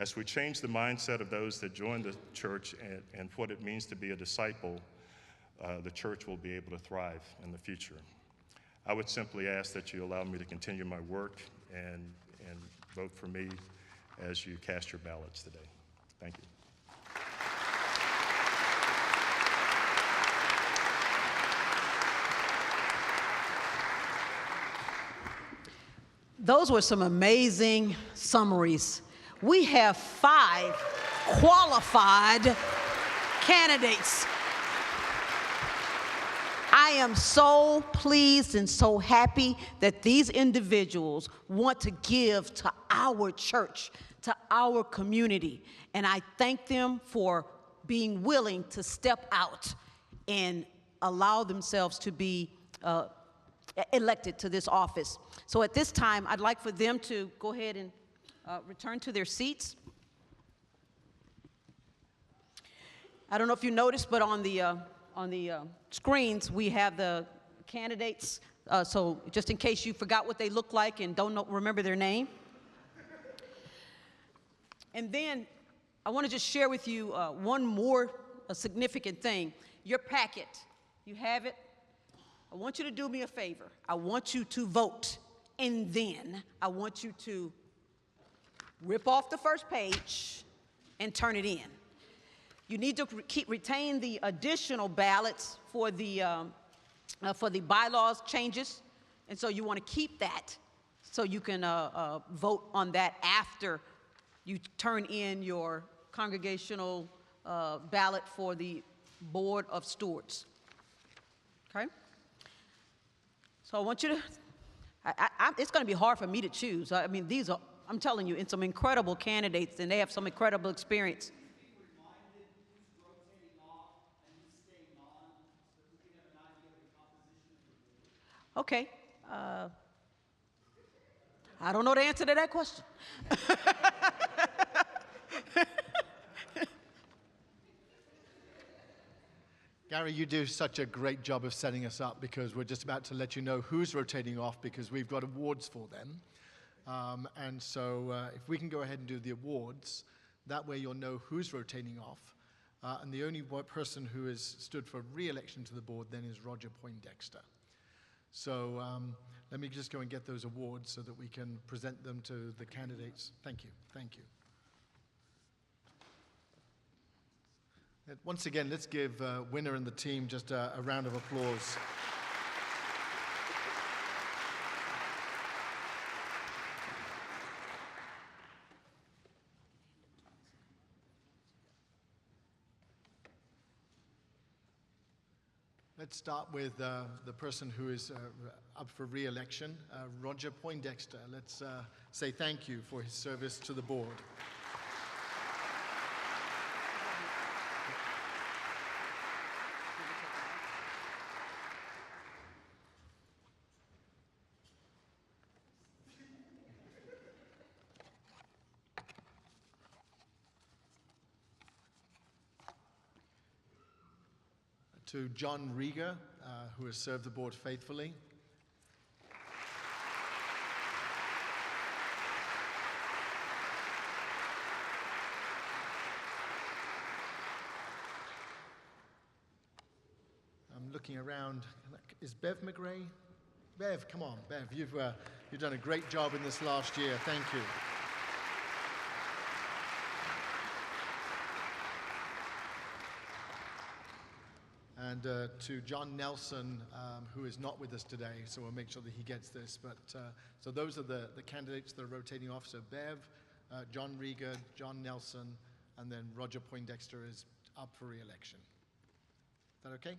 Speaker 9: As we change the mindset of those that join the church and what it means to be a disciple, the church will be able to thrive in the future. I would simply ask that you allow me to continue my work and vote for me as you cast your ballots today. Thank you.
Speaker 4: Those were some amazing summaries. We have 5 qualified candidates. I am so pleased and so happy that these individuals want to give to our church, to our community. And I thank them for being willing to step out and allow themselves to be elected to this office. So at this time, I'd like for them to go ahead and return to their seats. I don't know if you noticed, but on the screens, we have the candidates. So just in case you forgot what they look like and don't remember their name. And then I want to just share with you one more significant thing. Your packet, you have it. I want you to do me a favor. I want you to vote, and then I want you to rip off the first page and turn it in. You need to retain the additional ballots for the bylaws changes, and so you want to keep that so you can vote on that after you turn in your congregational ballot for the Board of Stewards. Okay? So I want you to, it's going to be hard for me to choose. I mean, these are, I'm telling you, it's some incredible candidates, and they have some incredible experience. Okay. I don't know the answer to that question.
Speaker 10: Gary, you do such a great job of setting us up, because we're just about to let you know who's rotating off, because we've got awards for them. And so if we can go ahead and do the awards, that way you'll know who's rotating off. And the only person who has stood for re-election to the board then is Roger Poindexter. So let me just go and get those awards so that we can present them to the candidates. Thank you. Thank you. Once again, let's give Winner and the team just a round of applause. Let's start with the person who is up for re-election, Roger Poindexter. Let's say thank you for his service to the board. To John Rieger, who has served the board faithfully. I'm looking around. Is Bev McRae? Bev, come on, Bev. You've done a great job in this last year. Thank you. And to John Nelson, who is not with us today, so we'll make sure that he gets this. But so those are the candidates that are rotating off. So Bev, John Rieger, John Nelson, and then Roger Poindexter is up for re-election. Is that okay?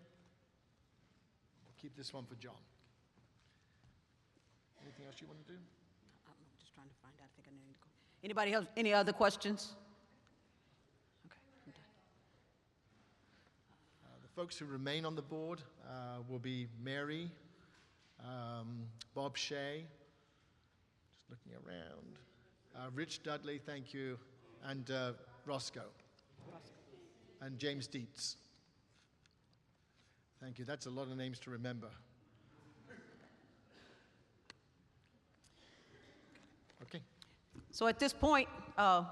Speaker 10: We'll keep this one for John. Anything else you want to do?
Speaker 4: I'm just trying to find out. I think I need to go. Anybody else? Any other questions?
Speaker 10: Folks who remain on the board will be Mary, Bob Shea, just looking around, Rich Dudley, thank you, and Roscoe, and James Dietz. Thank you. That's a lot of names to remember. Okay.
Speaker 4: So at this point,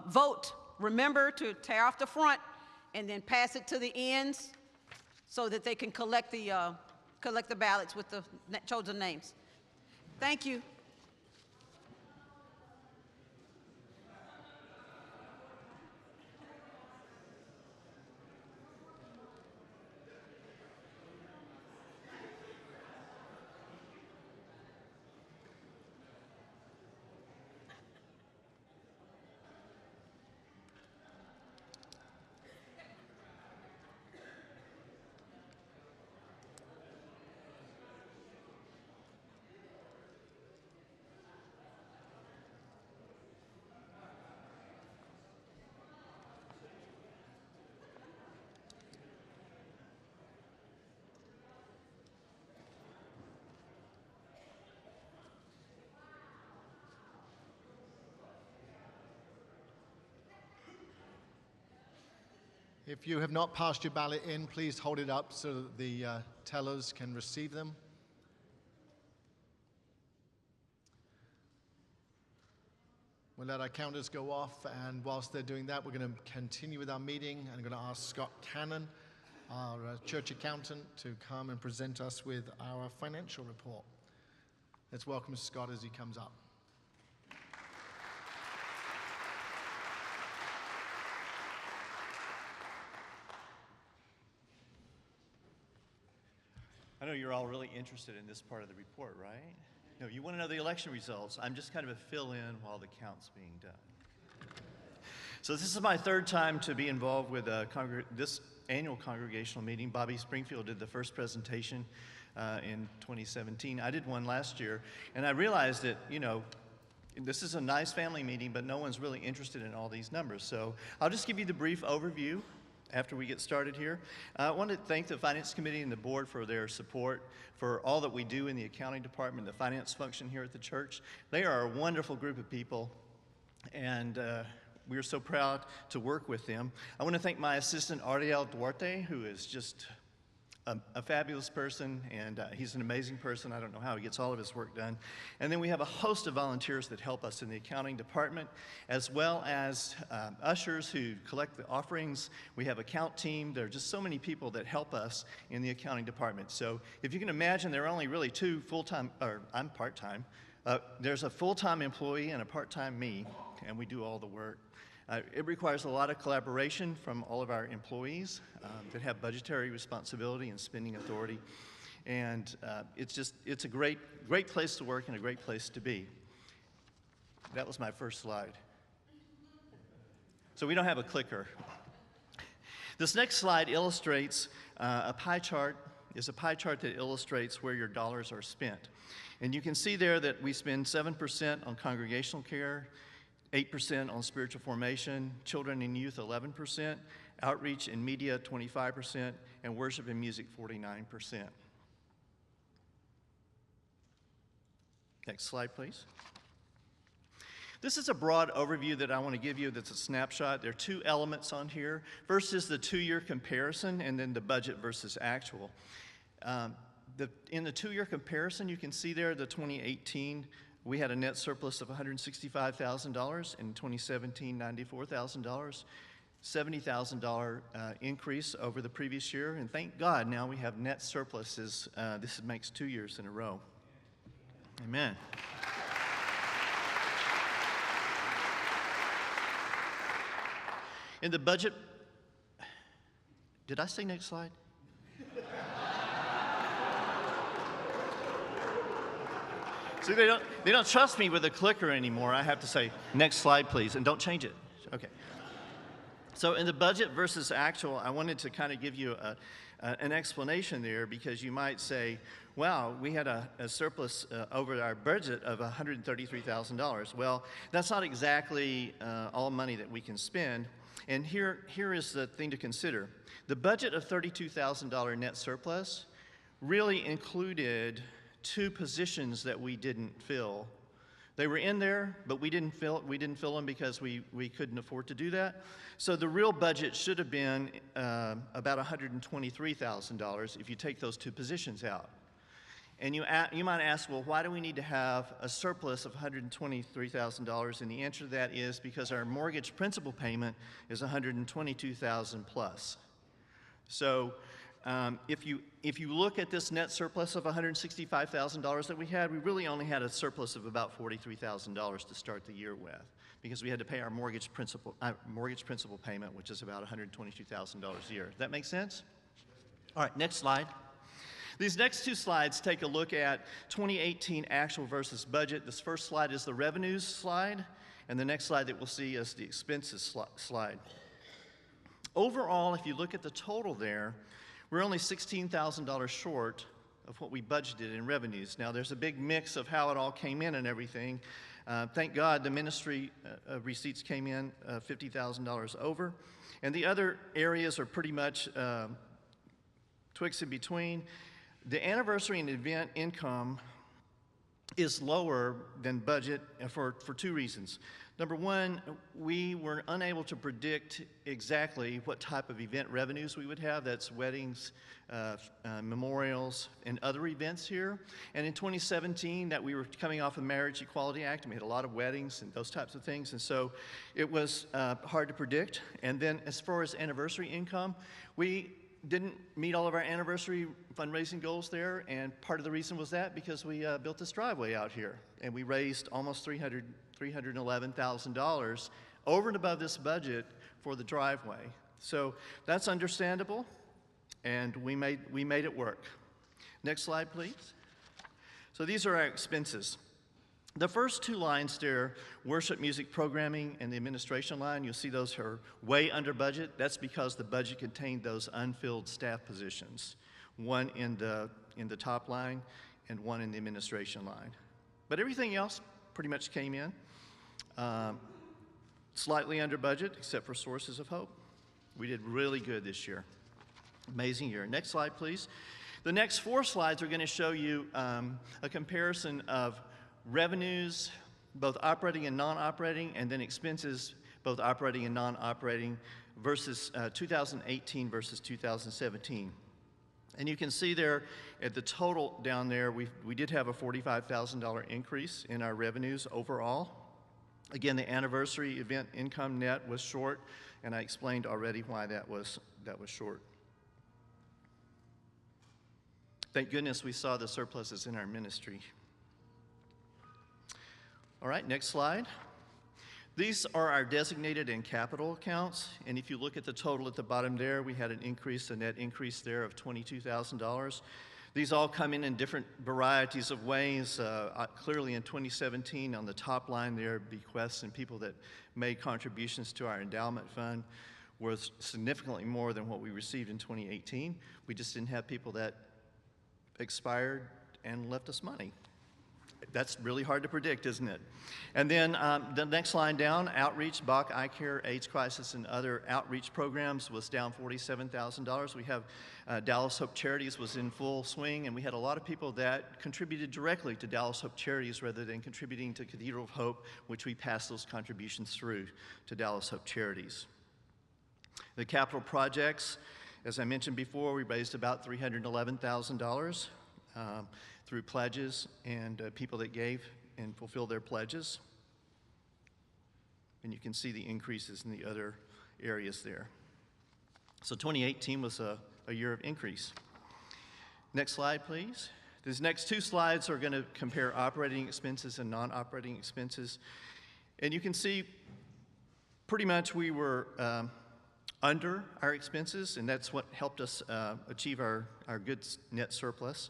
Speaker 4: vote remember to tear off the front and then pass it to the ends so that they can collect the ballots with the chosen names. Thank you.
Speaker 10: If you have not passed your ballot in, please hold it up so that the tellers can receive them. We'll let our counters go off, and whilst they're doing that, we're going to continue with our meeting. I'm going to ask Scott Cannon, our church accountant, to come and present us with our financial report. Let's welcome Scott as he comes up.
Speaker 11: I know you're all really interested in this part of the report, right? No, you want to know the election results. I'm just kind of a fill-in while the count's being done. So this is my third time to be involved with this annual congregational meeting. Bobby Springfield did the first presentation in 2017. I did one last year, and I realized that, you know, this is a nice family meeting, but no one's really interested in all these numbers. So I'll just give you the brief overview after we get started here. I want to thank the Finance Committee and the board for their support for all that we do in the accounting department, the finance function here at the church. They are a wonderful group of people, and we are so proud to work with them. I want to thank my assistant, Ariel Duarte, who is just a fabulous person, and he's an amazing person. I don't know how he gets all of his work done. And then we have a host of volunteers that help us in the accounting department, as well as ushers who collect the offerings. We have a count team. There are just so many people that help us in the accounting department. So if you can imagine, there are only really two full-time, or I'm part-time. There's a full-time employee and a part-time me, and we do all the work. It requires a lot of collaboration from all of our employees that have budgetary responsibility and spending authority. And it's a great place to work and a great place to be. That was my first slide. So we don't have a clicker. This next slide illustrates a pie chart. It's a pie chart that illustrates where your dollars are spent. And you can see there that we spend 7% on congregational care, 8% on spiritual formation, children and youth 11%, outreach and media 25%, and worship and music 49%. Next slide, please. This is a broad overview that I want to give you that's a snapshot. There are two elements on here. First is the two-year comparison, and then the budget versus actual. In the two-year comparison, you can see there the 2018 we had a net surplus of $165,000. In 2017, $94,000. $70,000 increase over the previous year. And thank God now we have net surpluses. This makes 2 years in a row. Amen. In the budget, did I say next slide? See, they don't trust me with a clicker anymore. I have to say, next slide, please, and don't change it. Okay. So in the budget versus actual, I wanted to kind of give you an explanation there, because you might say, wow, we had a surplus over our budget of $133,000. Well, that's not exactly all money that we can spend. And here is the thing to consider. The budget of $32,000 net surplus really included two positions that we didn't fill. They were in there, but we didn't fill them because we couldn't afford to do that. So the real budget should have been about $123,000 if you take those two positions out. And you might ask, well, why do we need to have a surplus of $123,000? And the answer to that is because our mortgage principal payment is $122,000 plus. So if you look at this net surplus of $165,000 that we had, we really only had a surplus of about $43,000 to start the year with, because we had to pay our mortgage principal payment, which is about $122,000 a year. Does that make sense? All right, next slide. These next two slides take a look at 2018 actual versus budget. This first slide is the revenues slide, and the next slide that we'll see is the expenses slide. Overall, if you look at the total there, we're only $16,000 short of what we budgeted in revenues. Now, there's a big mix of how it all came in and everything. Thank God the ministry receipts came in $50,000 over, and the other areas are pretty much twixt in between. The anniversary and event income is lower than budget for two reasons. Number one, we were unable to predict exactly what type of event revenues we would have. That's weddings, memorials, and other events here. And in 2017, that we were coming off the Marriage Equality Act, and we had a lot of weddings and those types of things, and so it was hard to predict. And then as far as anniversary income, we didn't meet all of our anniversary fundraising goals there, and part of the reason was that because we built this driveway out here, and we raised almost $311,000 over and above this budget for the driveway. So that's understandable, and we made it work. Next slide, please. So these are our expenses. The first two lines there, worship music programming and the administration line, you'll see those are way under budget. That's because the budget contained those unfilled staff positions, one in the top line and one in the administration line. But everything else pretty much came in slightly under budget, except for Sources of Hope. We did really good this year. Amazing year. Next slide, please. The next four slides are going to show you a comparison of revenues, both operating and non-operating, and then expenses, both operating and non-operating, versus 2018 versus 2017. And you can see there at the total down there, we did have a $45,000 increase in our revenues overall. Again, the anniversary event income net was short, and I explained already why that was short. Thank goodness we saw the surpluses in our ministry. All right, next slide. These are our designated and capital accounts, and if you look at the total at the bottom there, we had a net increase there of $22,000. These all come in different varieties of ways. Clearly in 2017, on the top line there, bequests and people that made contributions to our endowment fund was significantly more than what we received in 2018. We just didn't have people that expired and left us money. That's really hard to predict, isn't it? And then the next line down, outreach, Bach, Eye Care, AIDS Crisis, and other outreach programs was down $47,000. We have Dallas Hope Charities was in full swing, and we had a lot of people that contributed directly to Dallas Hope Charities rather than contributing to Cathedral of Hope, which we passed those contributions through to Dallas Hope Charities. The capital projects, as I mentioned before, we raised about $311,000. Through pledges and people that gave and fulfilled their pledges. And you can see the increases in the other areas there. So 2018 was a year of increase. Next slide, please. These next two slides are going to compare operating expenses and non-operating expenses. And you can see pretty much we were under our expenses, and that's what helped us achieve our good net surplus.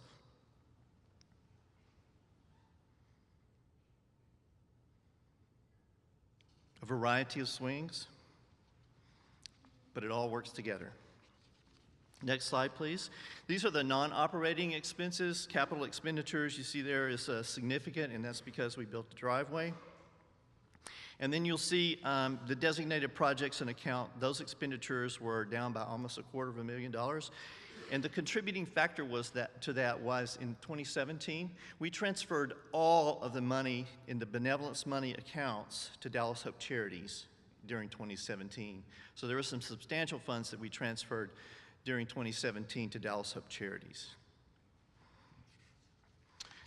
Speaker 11: A variety of swings, but it all works together. Next slide, please. These are the non-operating expenses. Capital expenditures you see there is significant, and that's because we built the driveway. And then you'll see the designated projects and account. Those expenditures were down by almost $250,000. And the contributing factor to that was in 2017, we transferred all of the money in the benevolence money accounts to Dallas Hope Charities during 2017. So there were some substantial funds that we transferred during 2017 to Dallas Hope Charities.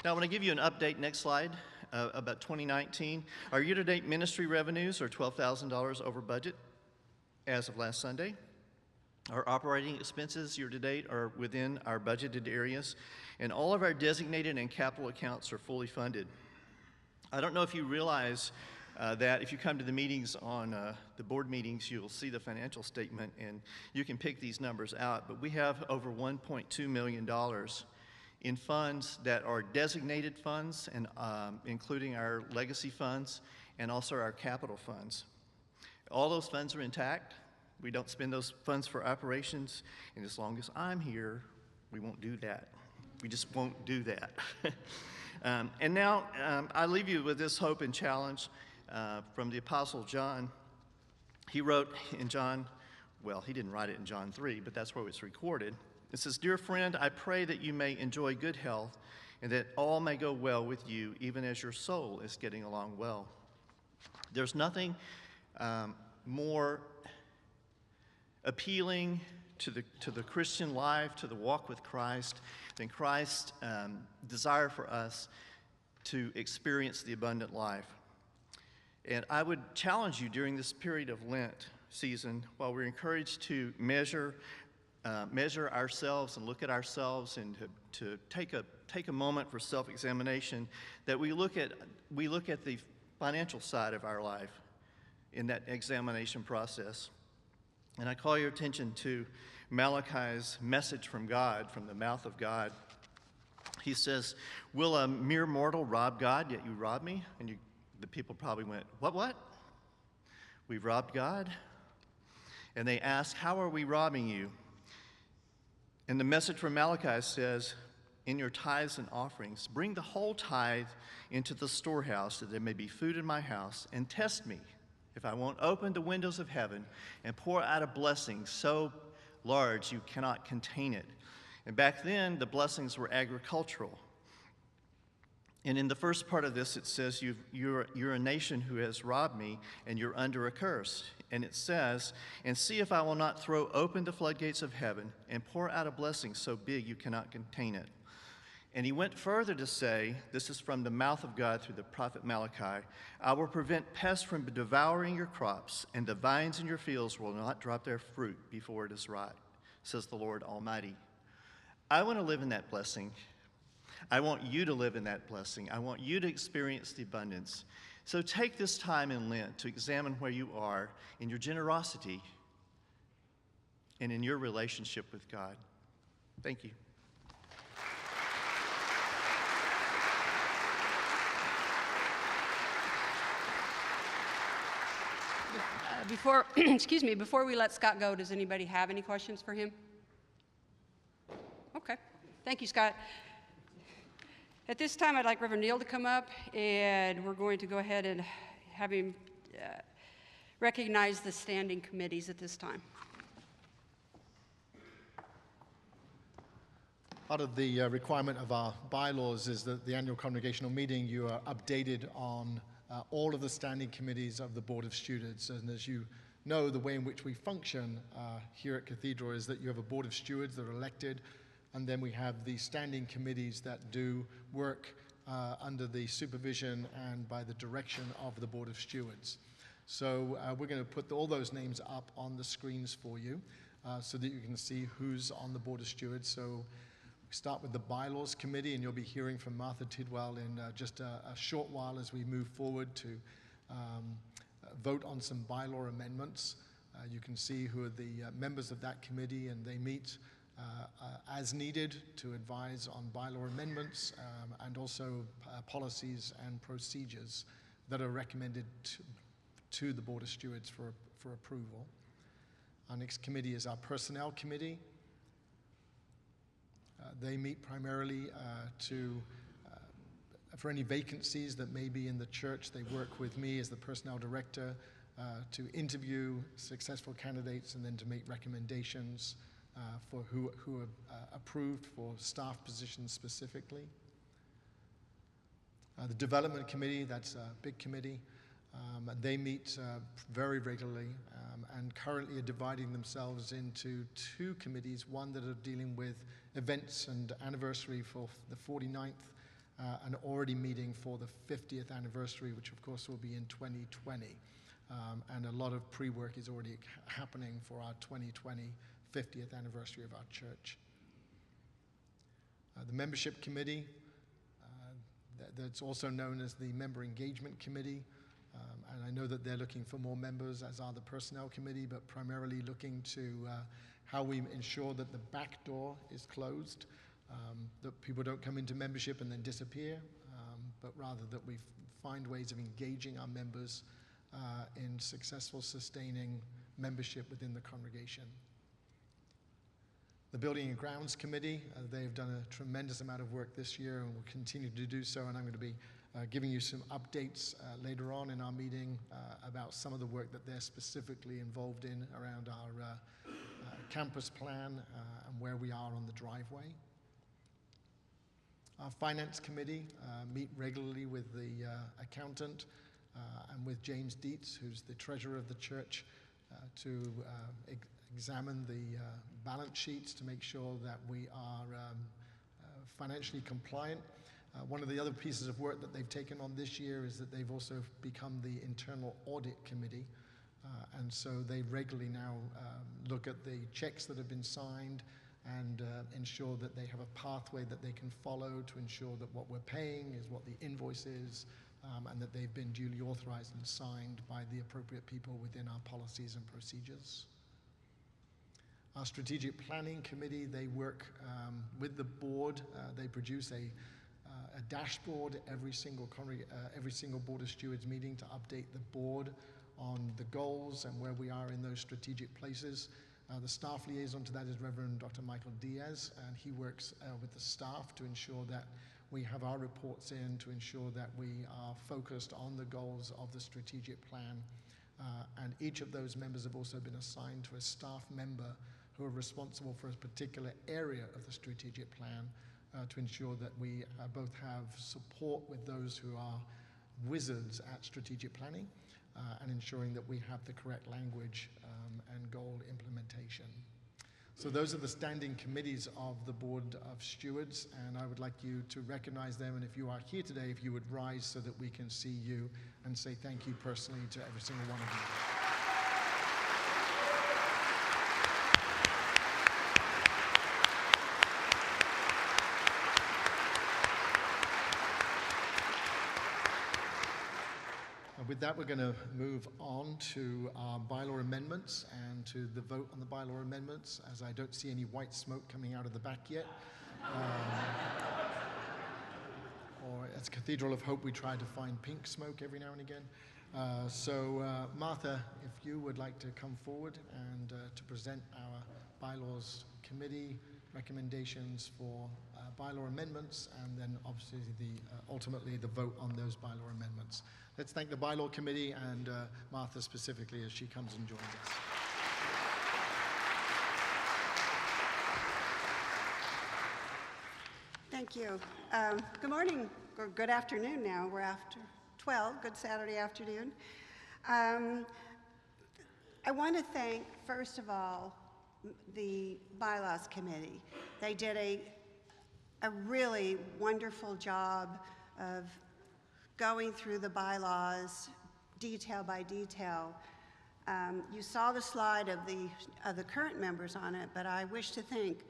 Speaker 11: Now, I want to give you an update, next slide, about 2019. Our year-to-date ministry revenues are $12,000 over budget as of last Sunday. Our operating expenses year-to-date are within our budgeted areas, and all of our designated and capital accounts are fully funded. I don't know if you realize that if you come to the meetings on the board meetings, you'll see the financial statement and you can pick these numbers out, but we have over $1.2 million in funds that are designated funds, and including our legacy funds and also our capital funds. All those funds are intact. We don't spend those funds for operations, and as long as I'm here, we won't do that. We just won't do that. And now I leave you with this hope and challenge from the Apostle John. He wrote in John, well, he didn't write it in John 3, but that's where it's recorded. It says, "Dear friend, I pray that you may enjoy good health and that all may go well with you, even as your soul is getting along well." There's nothing more appealing to the Christian life, to the walk with Christ, than Christ's desire for us to experience the abundant life. And I would challenge you during this period of Lent season, while we're encouraged to measure ourselves and look at ourselves and to take a moment for self-examination, that we look at the financial side of our life in that examination process. And I call your attention to Malachi's message from God, from the mouth of God. He says, "Will a mere mortal rob God, yet you rob me?" And the people probably went, What? We've robbed God? And they asked, "How are we robbing you?" And the message from Malachi says, "In your tithes and offerings, bring the whole tithe into the storehouse, that there may be food in my house, and test me, if I won't open the windows of heaven and pour out a blessing so large you cannot contain it." And back then, the blessings were agricultural. And in the first part of this, it says, you're a nation who has robbed me, and you're under a curse. And it says, "And see if I will not throw open the floodgates of heaven and pour out a blessing so big you cannot contain it." And he went further to say, this is from the mouth of God through the prophet Malachi, "I will prevent pests from devouring your crops, and the vines in your fields will not drop their fruit before it is ripe, says the Lord Almighty." I want to live in that blessing. I want you to live in that blessing. I want you to experience the abundance. So take this time in Lent to examine where you are in your generosity and in your relationship with God. Thank you.
Speaker 1: Before we let Scott go, does anybody have any questions for him? Okay, thank you, Scott. At this time, I'd like Reverend Neal to come up, and we're going to go ahead and have him recognize the standing committees at this time.
Speaker 10: Part of the requirement of our bylaws is that the annual congregational meeting, you are updated on all of the standing committees of the Board of Stewards. And as you know, the way in which we function here at Cathedral is that you have a Board of Stewards that are elected, and then we have the standing committees that do work under the supervision and by the direction of the Board of Stewards. So we're going to put all those names up on the screens for you so that you can see who's on the Board of Stewards. So we start with the Bylaws Committee, and you'll be hearing from Martha Tidwell in just a short while as we move forward to vote on some bylaw amendments. You can see who are the members of that committee, and they meet as needed to advise on bylaw amendments and also policies and procedures that are recommended to the Board of Stewards for approval. Our next committee is our Personnel Committee. They meet primarily for any vacancies that may be in the church. They work with me as the Personnel Director to interview successful candidates and then to make recommendations for who are approved for staff positions specifically. The Development Committee, that's a big committee. They meet very regularly and currently are dividing themselves into two committees, one that are dealing with events and anniversary for the 49th and already meeting for the 50th anniversary, which of course will be in 2020. And a lot of pre-work is already happening for our 2020 50th anniversary of our church. The membership committee, that's also known as the member engagement committee, and I know that they're looking for more members, as are the personnel committee, but primarily looking to how we ensure that the back door is closed, that people don't come into membership and then disappear, but rather that we find ways of engaging our members in successful sustaining membership within the congregation. The Building and Grounds Committee, they've done a tremendous amount of work this year and will continue to do so, and I'm going to be giving you some updates later on in our meeting about some of the work that they're specifically involved in around our campus plan and where we are on the driveway. Our Finance Committee meet regularly with the accountant and with James Dietz, who's the treasurer of the church, to examine the balance sheets to make sure that we are financially compliant. One of the other pieces of work that they've taken on this year is that they've also become the internal audit committee. And so they regularly now look at the checks that have been signed and ensure that they have a pathway that they can follow to ensure that what we're paying is what the invoice is, and that they've been duly authorized and signed by the appropriate people within our policies and procedures. Our strategic planning committee, they work with the board. They produce a dashboard every single Board of Stewards meeting to update the board on the goals and where we are in those strategic places. The staff liaison to that is Reverend Dr. Michael Diaz, and he works with the staff to ensure that we have our reports in, to ensure that we are focused on the goals of the strategic plan. And each of those members have also been assigned to a staff member who are responsible for a particular area of the strategic plan to ensure that we both have support with those who are wizards at strategic planning and ensuring that we have the correct language and goal implementation. So those are the standing committees of the Board of Stewards, and I would like you to recognize them, and if you are here today, if you would rise so that we can see you and say thank you personally to every single one of you. With that, we're going to move on to our bylaw amendments and to the vote on the bylaw amendments, as I don't see any white smoke coming out of the back yet. Or as Cathedral of Hope, we try to find pink smoke every now and again. Martha, if you would like to come forward and to present our bylaws committee recommendations for bylaw amendments, and then obviously ultimately the vote on those bylaw amendments. Let's thank the bylaw committee and Martha specifically as she comes and joins us.
Speaker 12: Thank you. Good morning, or good afternoon now. We're after 12, good Saturday afternoon. I want to thank, first of all, the bylaws committee. They did a really wonderful job of going through the bylaws detail by detail. You saw the slide of the current members on it, but I wish to thank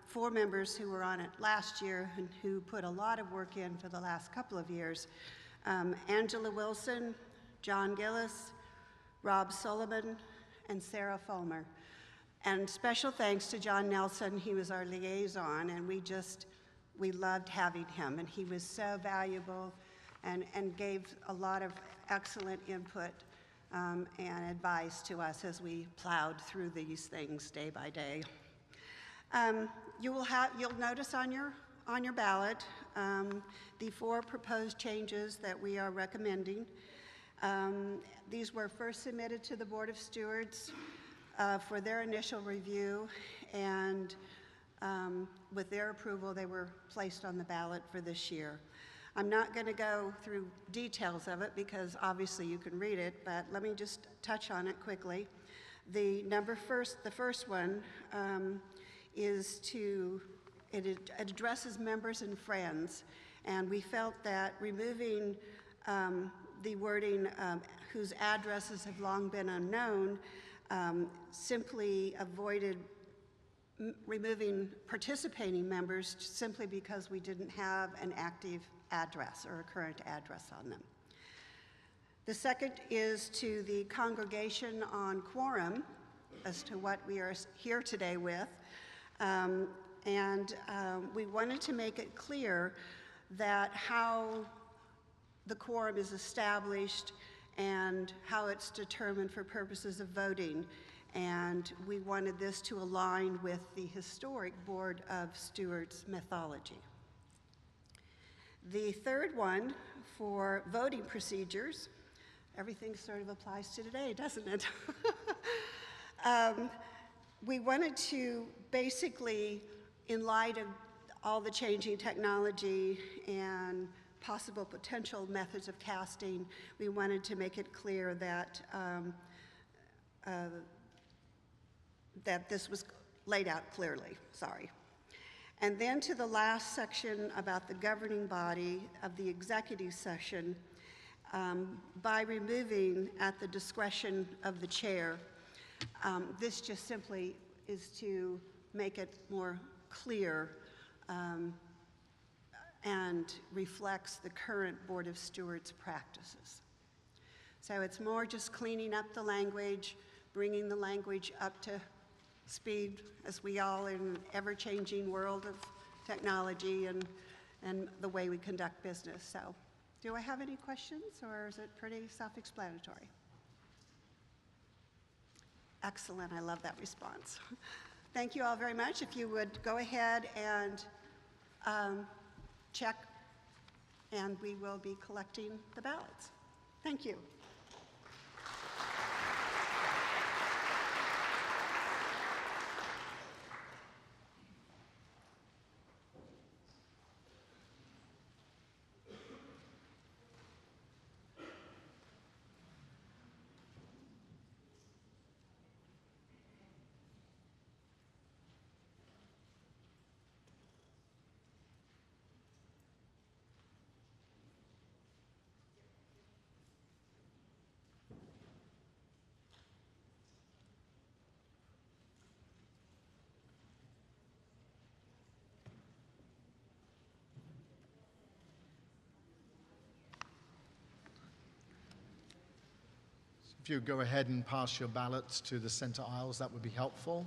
Speaker 12: 4 members who were on it last year and who put a lot of work in for the last couple of years. Angela Wilson, John Gillis, Rob Sullivan, and Sarah Fulmer. And special thanks to John Nelson. He was our liaison, and we loved having him, and he was so valuable and gave a lot of excellent input and advice to us as we plowed through these things day by day. You'll notice on your ballot the 4 proposed changes that we are recommending. These were first submitted to the Board of Stewards for their initial review, and with their approval, they were placed on the ballot for this year. I'm not going to go through details of it because obviously you can read it, but let me just touch on it quickly. The first one is to it addresses members and friends, and we felt that removing the wording whose addresses have long been unknown simply avoided removing participating members simply because we didn't have an active address or a current address on them. The second is to the congregation on quorum as to what we are here today with. We wanted to make it clear that how the quorum is established and how it's determined for purposes of voting. And we wanted this to align with the Historic Board of Stewards methodology. The third one for voting procedures, everything sort of applies to today, doesn't it? We wanted to basically, in light of all the changing technology and possible potential methods of casting, we wanted to make it clear that that this was laid out clearly, sorry. And then to the last section about the governing body of the executive session, by removing at the discretion of the chair, this just simply is to make it more clear and reflects the current Board of Stewards practices. So it's more just cleaning up the language, bringing the language up to speed as we all in an ever-changing world of technology and the way we conduct business. So do I have any questions, or is it pretty self-explanatory? Excellent, I love that response. Thank you all very much. If you would go ahead and check, and we will be collecting the ballots. Thank you.
Speaker 10: If you go ahead and pass your ballots to the center aisles, that would be helpful.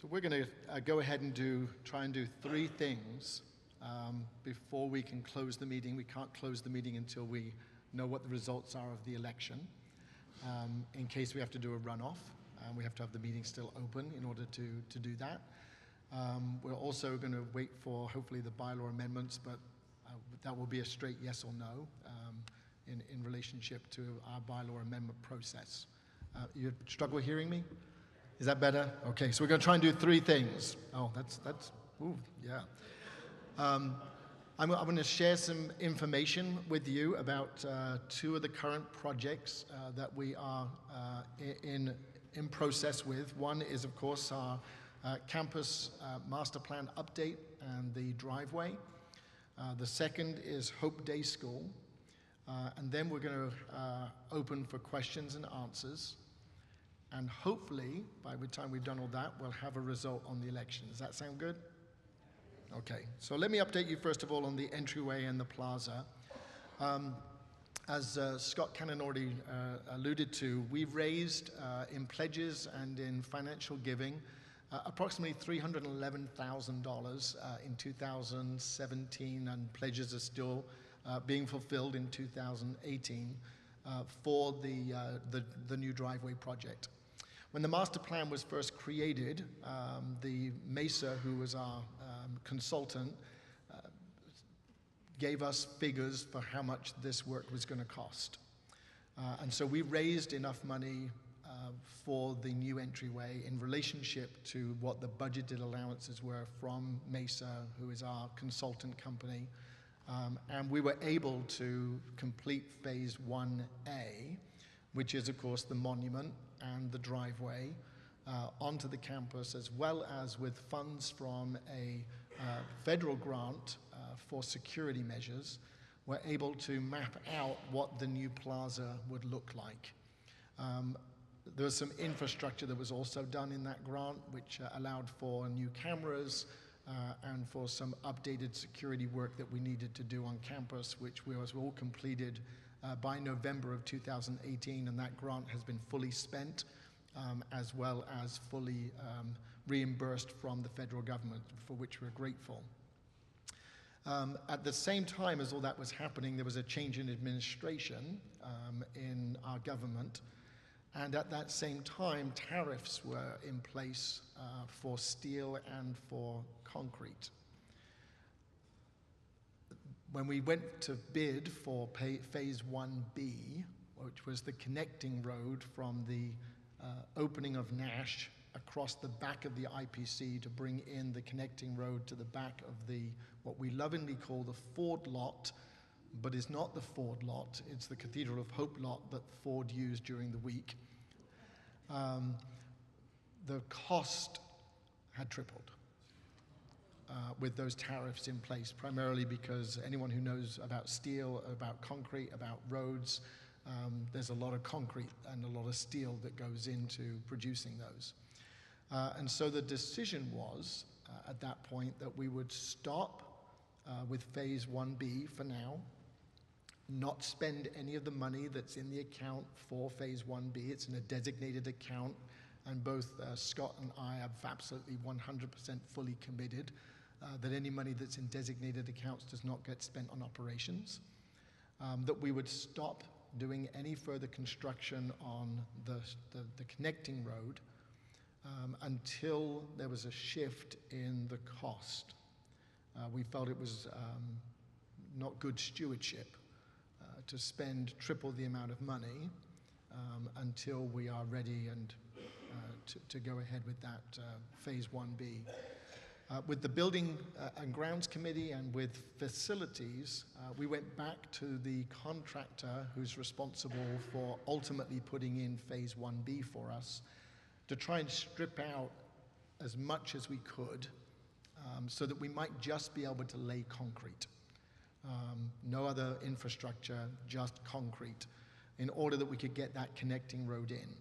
Speaker 10: So we're going to go ahead and try and do three things before we can close the meeting. We can't close the meeting until we know what the results are of the election. In case we have to do a runoff, we have to have the meeting still open in order to do that. We're also going to wait for, hopefully, the bylaw amendments, but that will be a straight yes or no in relationship to our bylaw amendment process. You struggle hearing me? Is that better? Okay, so we're going to try and do three things. Oh, that's ooh, yeah. I'm going to share some information with you about two of the current projects that we are in process with. One is, of course, our campus master plan update and the driveway. The second is Hope Day School. And then we're going to open for questions and answers. And hopefully, by the time we've done all that, we'll have a result on the election. Does that sound good? Okay, so let me update you first of all on the entryway and the plaza. As Scott Cannon already alluded to, we've raised in pledges and in financial giving approximately $311,000 in 2017, and pledges are still being fulfilled in 2018 for the new driveway project. When the master plan was first created, the Mesa, who was our consultant, gave us figures for how much this work was going to cost. And so we raised enough money for the new entryway in relationship to what the budgeted allowances were from Mesa, who is our consultant company. And we were able to complete phase 1A, which is, of course, the monument and the driveway onto the campus, as well as with funds from a federal grant for security measures, we're able to map out what the new plaza would look like. There was some infrastructure that was also done in that grant, which allowed for new cameras and for some updated security work that we needed to do on campus, which was all completed by November of 2018, and that grant has been fully spent, as well as fully reimbursed from the federal government, for which we're grateful. At the same time as all that was happening, there was a change in administration in our government, and at that same time, tariffs were in place for steel and for concrete. When we went to bid for phase 1B, which was the connecting road from the opening of Nash across the back of the IPC to bring in the connecting road to the back of what we lovingly call the Ford lot, but is not the Ford lot, it's the Cathedral of Hope lot that Ford used during the week. The cost had tripled with those tariffs in place, primarily because anyone who knows about steel, about concrete, about roads, there's a lot of concrete and a lot of steel that goes into producing those. And so the decision was, at that point, that we would stop with phase 1B for now, not spend any of the money that's in the account for phase 1B. It's in a designated account, and both Scott and I have absolutely 100% fully committed that any money that's in designated accounts does not get spent on operations, that we would stop doing any further construction on the connecting road until there was a shift in the cost. We felt it was not good stewardship to spend triple the amount of money until we are ready and to go ahead with that phase 1B. With the Building and Grounds Committee and with facilities, we went back to the contractor who's responsible for ultimately putting in phase 1B for us to try and strip out as much as we could so that we might just be able to lay concrete. No other infrastructure, just concrete, in order that we could get that connecting road in.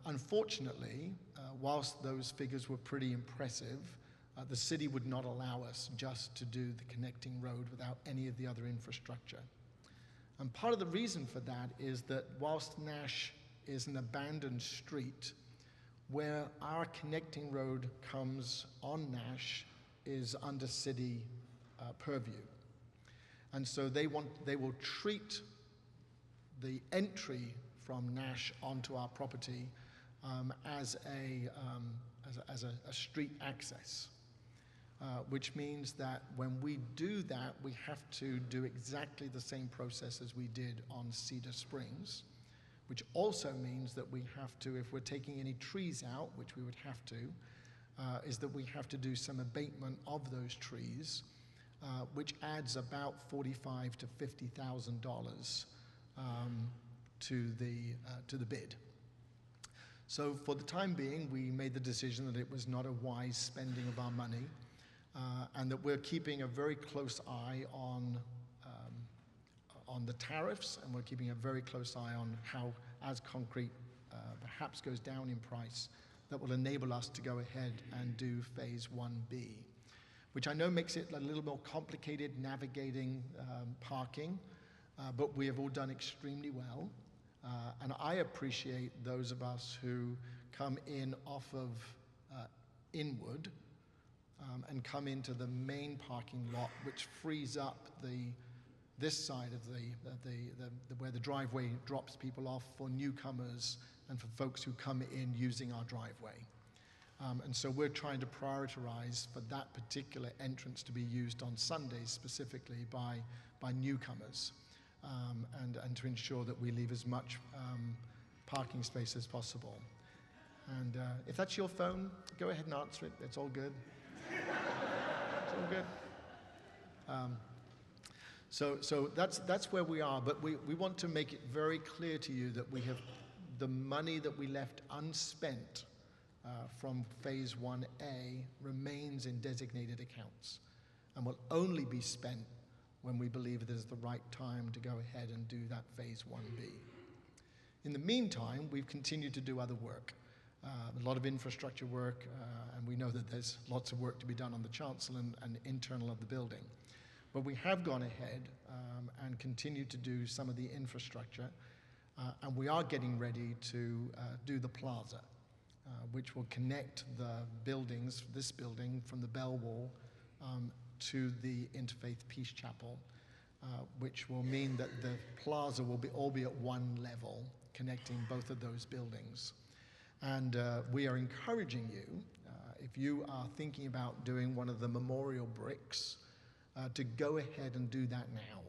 Speaker 10: Unfortunately, whilst those figures were pretty impressive, the city would not allow us just to do the connecting road without any of the other infrastructure. And part of the reason for that is that whilst Nash is an abandoned street, Where our connecting road comes on Nash is under city purview. And so they will treat the entry from Nash onto our property as a street access, which means that when we do that, we have to do exactly the same process as we did on Cedar Springs, which also means that we have to, if we're taking any trees out, which we would have to, is that we have to do some abatement of those trees, which adds about $45,000 to $50,000 to the bid. So for the time being, we made the decision that it was not a wise spending of our money, and that we're keeping a very close eye on the tariffs, and we're keeping a very close eye on how, as concrete perhaps goes down in price, that will enable us to go ahead and do phase 1B, which I know makes it a little more complicated navigating parking, but we have all done extremely well. And I appreciate those of us who come in off of Inwood and come into the main parking lot, which frees up this side of where the driveway drops people off for newcomers and for folks who come in using our driveway. And so we're trying to prioritize for that particular entrance to be used on Sundays specifically by newcomers, and to ensure that we leave as much parking space as possible. And if that's your phone, go ahead and answer it. It's all good. It's all good. So that's where we are, but we want to make it very clear to you that we have the money that we left unspent from phase 1A remains in designated accounts and will only be spent when we believe it is the right time to go ahead and do that phase 1B. In the meantime, we've continued to do other work, a lot of infrastructure work, and we know that there's lots of work to be done on the chancel and internal of the building. But we have gone ahead and continued to do some of the infrastructure, and we are getting ready to do the plaza, which will connect the buildings, this building from the bell wall to the Interfaith Peace Chapel, which will mean that the plaza will all be at one level, connecting both of those buildings. And we are encouraging you, if you are thinking about doing one of the memorial bricks, to go ahead and do that now.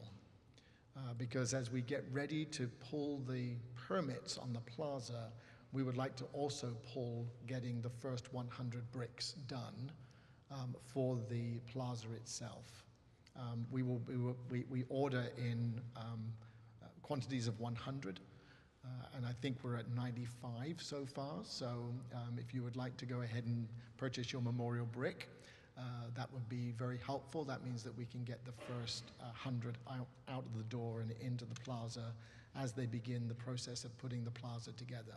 Speaker 10: Because as we get ready to pull the permits on the plaza, we would like to also pull getting the first 100 bricks done for the plaza itself. We order in quantities of 100, and I think we're at 95 so far. So if you would like to go ahead and purchase your memorial brick, that would be very helpful. That means that we can get the first 100 out of the door and into the plaza as they begin the process of putting the plaza together.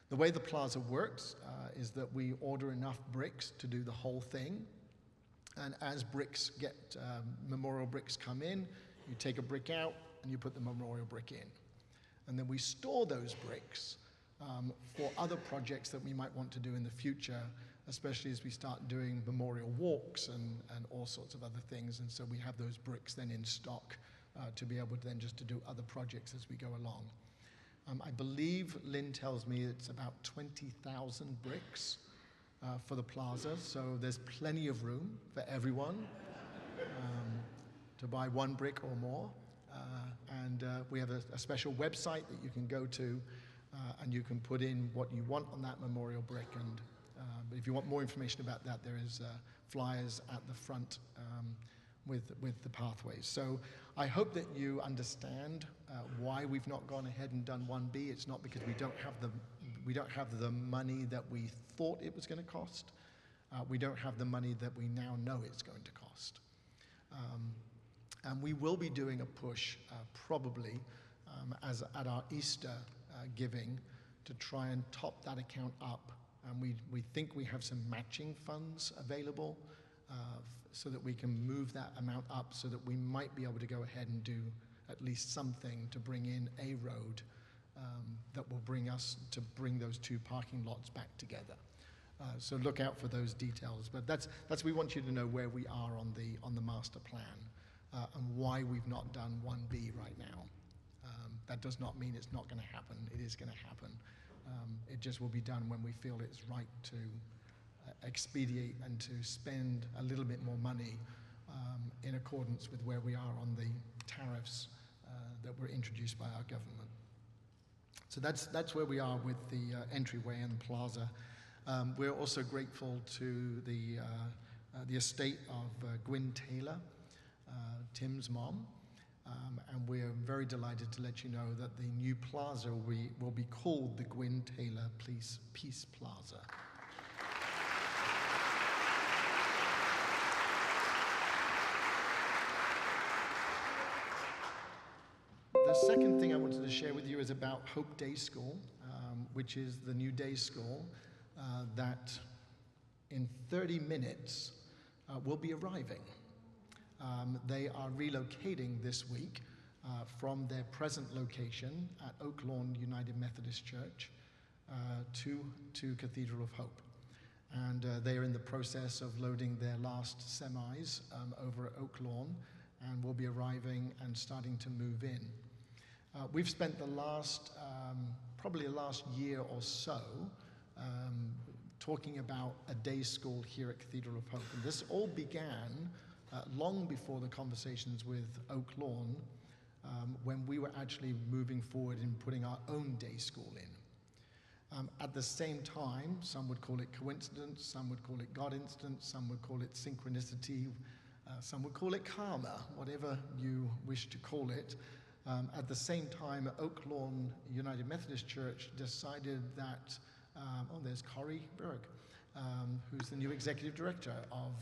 Speaker 10: The way the plaza works is that we order enough bricks to do the whole thing. And as bricks memorial bricks come in, you take a brick out and you put the memorial brick in. And then we store those bricks for other projects that we might want to do in the future, especially as we start doing memorial walks and all sorts of other things. And so we have those bricks then in stock to be able to then just to do other projects as we go along. I believe Lynn tells me it's about 20,000 bricks for the plaza, so there's plenty of room for everyone to buy one brick or more. And we have a special website that you can go to, and you can put in what you want on that memorial brick. And but if you want more information about that, there is flyers at the front with the pathways. So I hope that you understand why we've not gone ahead and done 1B. It's not because we don't have the money that we thought it was going to cost. We don't have the money that we now know it's going to cost. And we will be doing a push probably at our Easter giving to try and top that account up. And we think we have some matching funds available so that we can move that amount up so that we might be able to go ahead and do at least something to bring in a road that will bring those two parking lots back together. So look out for those details. But that's we want you to know where we are on the master plan and why we've not done 1B right now. That does not mean it's not going to happen. It is going to happen. It just will be done when we feel it's right to expedite and to spend a little bit more money in accordance with where we are on the tariffs that were introduced by our government. So that's where we are with the entryway and the plaza. We're also grateful to the estate of Gwyn Taylor, Tim's mom, and we're very delighted to let you know that the new plaza will be called the Gwyn Taylor Peace Plaza. The second thing I wanted to share with you is about Hope Day School, which is the new day school that in 30 minutes will be arriving. They are relocating this week from their present location at Oak Lawn United Methodist Church to Cathedral of Hope. And they are in the process of loading their last semis over at Oak Lawn and will be arriving and starting to move in. We've spent probably the last year or so talking about a day school here at Cathedral of Hope. And this all began long before the conversations with Oak Lawn when we were actually moving forward in putting our own day school in. At the same time, some would call it coincidence, some would call it God instance, some would call it synchronicity, some would call it karma, whatever you wish to call it. At the same time, Oak Lawn United Methodist Church decided that, there's Corey Berg, who's the new executive director of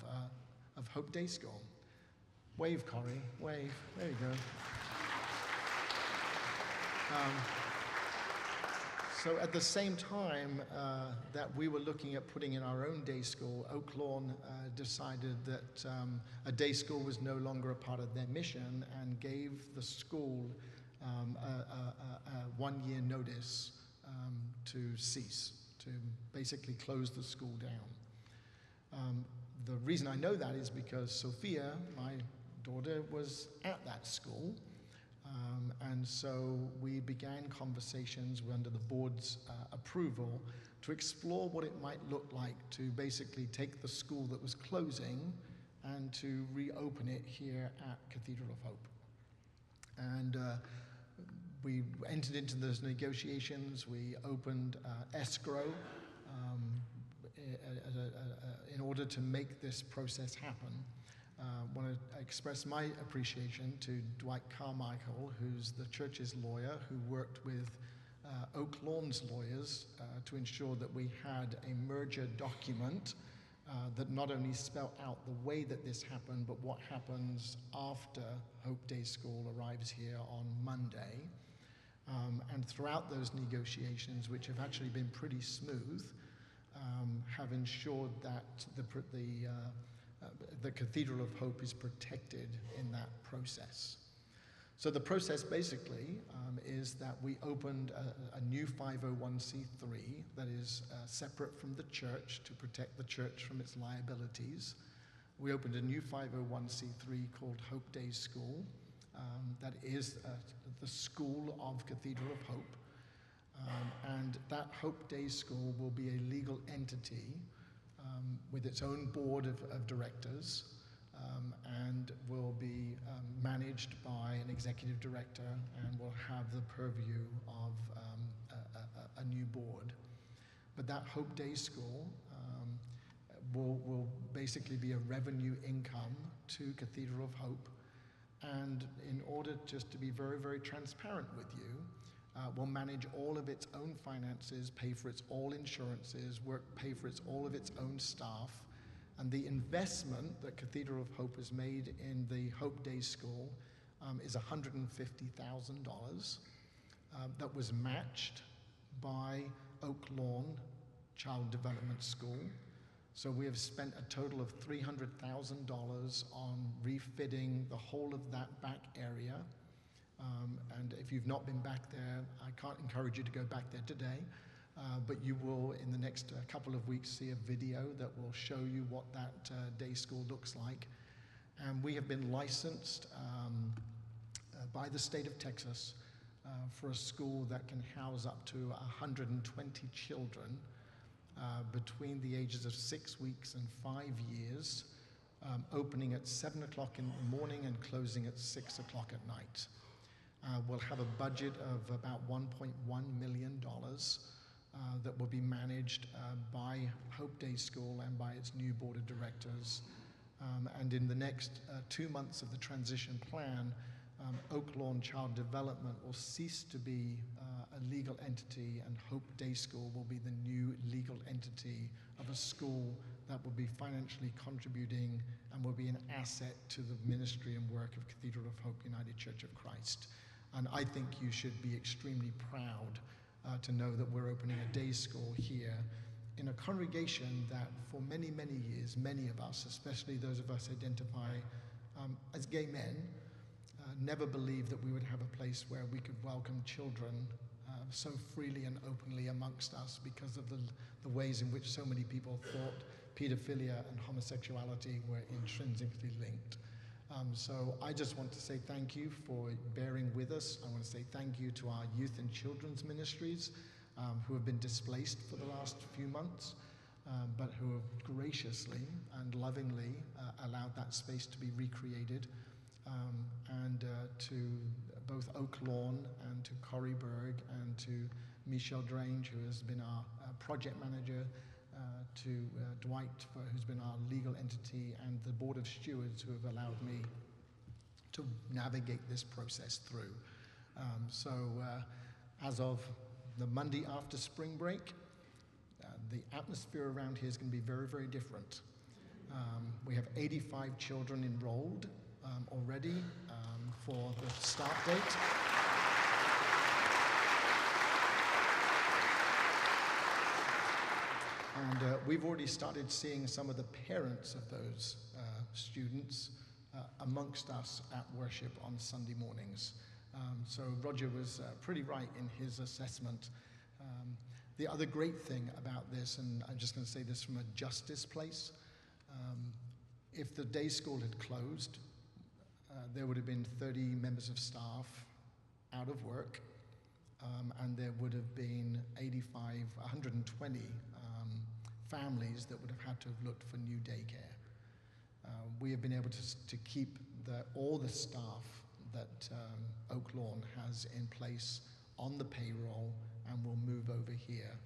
Speaker 10: Hope Day School. Wave, Corey, wave, there you go. So at the same time that we were looking at putting in our own day school, Oak Lawn decided that a day school was no longer a part of their mission and gave the school a 1-year notice to cease, to basically close the school down. The reason I know that is because Sophia, my daughter, was at that school. And so we began conversations under the board's approval to explore what it might look like to basically take the school that was closing and to reopen it here at Cathedral of Hope. And we entered into those negotiations. We opened escrow in order to make this process happen. I want to express my appreciation to Dwight Carmichael, who's the church's lawyer, who worked with Oak Lawn's lawyers to ensure that we had a merger document that not only spelled out the way that this happened, but what happens after Hope Day School arrives here on Monday. And throughout those negotiations, which have actually been pretty smooth, have ensured that the Cathedral of Hope is protected in that process. So the process basically is that we opened a new 501c3 that is separate from the church to protect the church from its liabilities. We opened a new 501c3 called Hope Day School that is the school of Cathedral of Hope. And that Hope Day School will be a legal entity with its own board of directors and will be managed by an executive director and will have the purview of a new board. But that Hope Day School will basically be a revenue income to Cathedral of Hope. And in order just to be very, very transparent with you, will manage all of its own finances, pay for its all insurances, pay for all of its own staff, and the investment that Cathedral of Hope has made in the Hope Day School is $150,000 that was matched by Oak Lawn Child Development School. So we have spent a total of $300,000 on refitting the whole of that back area And if you've not been back there, I can't encourage you to go back there today, but you will in the next couple of weeks see a video that will show you what that day school looks like. And we have been licensed by the state of Texas for a school that can house up to 120 children between the ages of 6 weeks and 5 years, opening at 7 o'clock in the morning and closing at 6 o'clock at night. We'll have a budget of about $1.1 million that will be managed by Hope Day School and by its new board of directors. And in the next 2 months of the transition plan, Oak Lawn Child Development will cease to be a legal entity, and Hope Day School will be the new legal entity of a school that will be financially contributing and will be an asset to the ministry and work of Cathedral of Hope United Church of Christ. And I think you should be extremely proud to know that we're opening a day school here in a congregation that for many, many years, many of us, especially those of us identify as gay men, never believed that we would have a place where we could welcome children so freely and openly amongst us because of the ways in which so many people thought pedophilia and homosexuality were intrinsically linked. So I just want to say thank you for bearing with us. I want to say thank you to our youth and children's ministries who have been displaced for the last few months, but who have graciously and lovingly allowed that space to be recreated. And to both Oak Lawn and to Corey Berg and to Michelle Drange, who has been our project manager, to Dwight, who's been our legal entity, and the Board of Stewards who have allowed me to navigate this process through. So as of the Monday after spring break, the atmosphere around here is going to be very, very different. We have 85 children enrolled already for the start date. And we've already started seeing some of the parents of those students amongst us at worship on Sunday mornings. So Roger was pretty right in his assessment. The other great thing about this, and I'm just going to say this from a justice place, if the day school had closed, there would have been 30 members of staff out of work, and there would have been 120 families that would have had to have looked for new daycare. We have been able to keep all the staff that Oak Lawn has in place on the payroll, and will move over here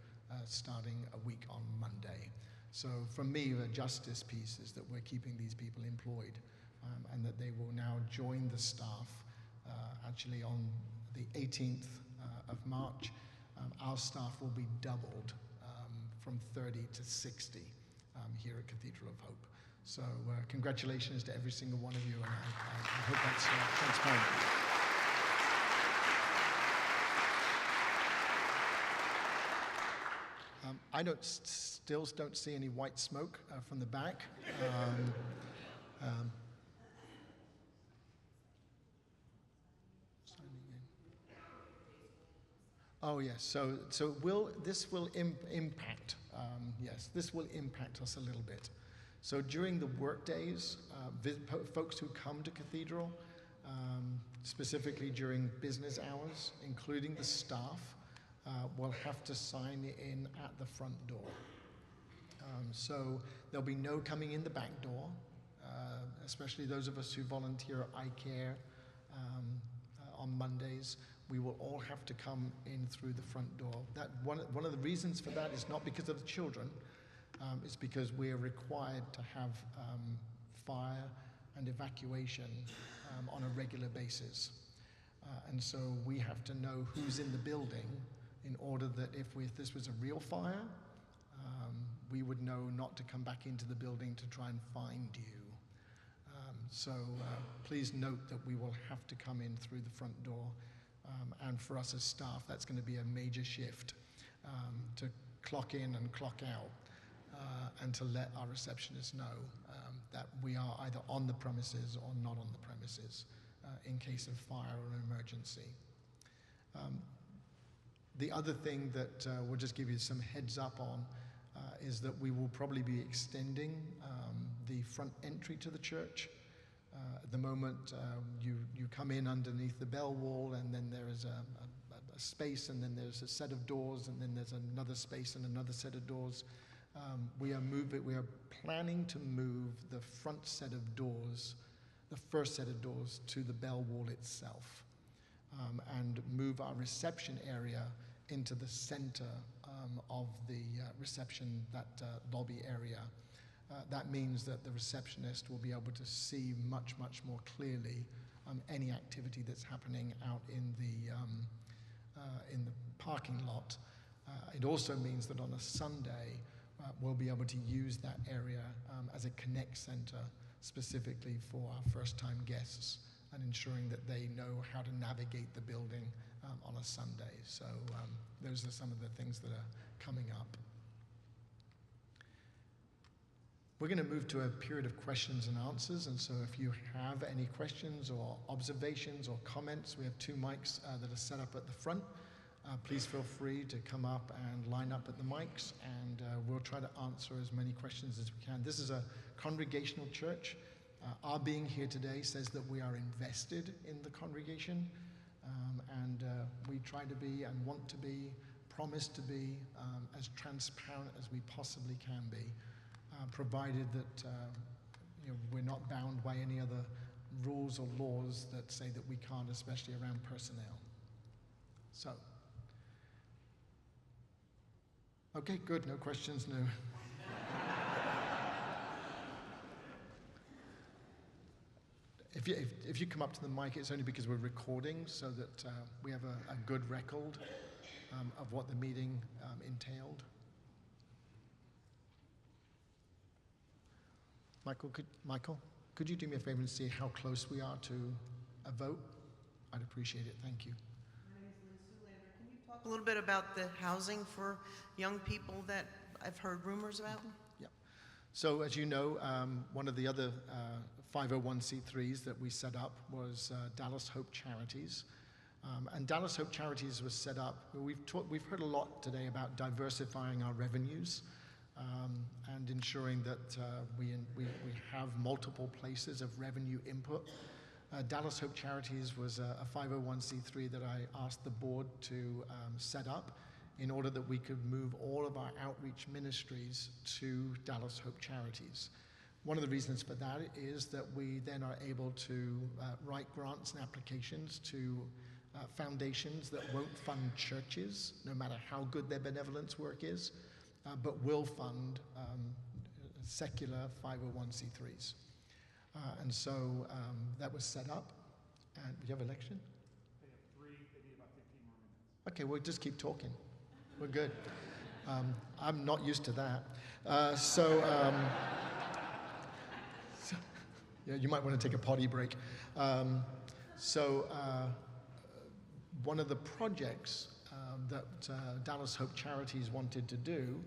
Speaker 10: starting a week on Monday. So for me, the justice piece is that we're keeping these people employed, and that they will now join the staff actually on the 18th of March. Our staff will be doubled from 30 to 60 here at Cathedral of Hope. So congratulations to every single one of you, and I hope that's transparent. I still don't see any white smoke from the back. Oh yes, so this will impact. Yes, this will impact us a little bit. So during the work days, folks who come to Cathedral, specifically during business hours, including the staff, will have to sign in at the front door. So there'll be no coming in the back door, especially those of us who volunteer at iCare on Mondays. We will all have to come in through the front door. One of the reasons for that is not because of the children, it's because we are required to have fire and evacuation on a regular basis. And so we have to know who's in the building in order that if this was a real fire, we would know not to come back into the building to try and find you. So please note that we will have to come in through the front door. And for us as staff, that's going to be a major shift to clock in and clock out and to let our receptionists know that we are either on the premises or not on the premises in case of fire or an emergency. The other thing that we'll just give you some heads up on is that we will probably be extending the front entry to the church. At the moment, you come in underneath the bell wall, and then there is a space, and then there's a set of doors, and then there's another space and another set of doors. We are planning to move the front set of doors, the first set of doors, to the bell wall itself, and move our reception area into the center of the reception, that lobby area. That means that the receptionist will be able to see much, much more clearly any activity that's happening out in the parking lot. It also means that on a Sunday, we'll be able to use that area as a connect center specifically for our first-time guests, and ensuring that they know how to navigate the building on a Sunday. So those are some of the things that are coming up. We're going to move to a period of questions and answers, and so if you have any questions or observations or comments, we have 2 mics that are set up at the front. Please feel free to come up and line up at the mics, and we'll try to answer as many questions as we can. This is a Congregational church. Our being here today says that we are invested in the congregation, and we try to be and want to be, promise to be as transparent as we possibly can be, provided that we're not bound by any other rules or laws that say that we can't, especially around personnel. So, okay, good, no questions, no. If you come up to the mic, it's only because we're recording, so that we have a good record of what the meeting entailed. Michael, could you do me a favor and see how close we are to a vote? I'd appreciate it, thank you.
Speaker 13: My name is Lynn Zoolander. Can you talk a little bit about the housing for young people that I've heard rumors about?
Speaker 10: Yep. So as you know, one of the other 501c3s that we set up was Dallas Hope Charities. And Dallas Hope Charities was set up, we've heard a lot today about diversifying our revenues and ensuring that we have multiple places of revenue input. Dallas Hope Charities was a 501c3 that I asked the board to set up in order that we could move all of our outreach ministries to Dallas Hope Charities. One of the reasons for that is that we then are able to write grants and applications to foundations that won't fund churches, no matter how good their benevolence work is, but will fund secular 501c3s. And so that was set up. And do you have an election?
Speaker 3: They have 3, they need about 15 more minutes.
Speaker 10: Okay, we'll just keep talking. We're good. I'm not used to that. Yeah, you might want to take a potty break. One of the projects that Dallas Hope Charities wanted to do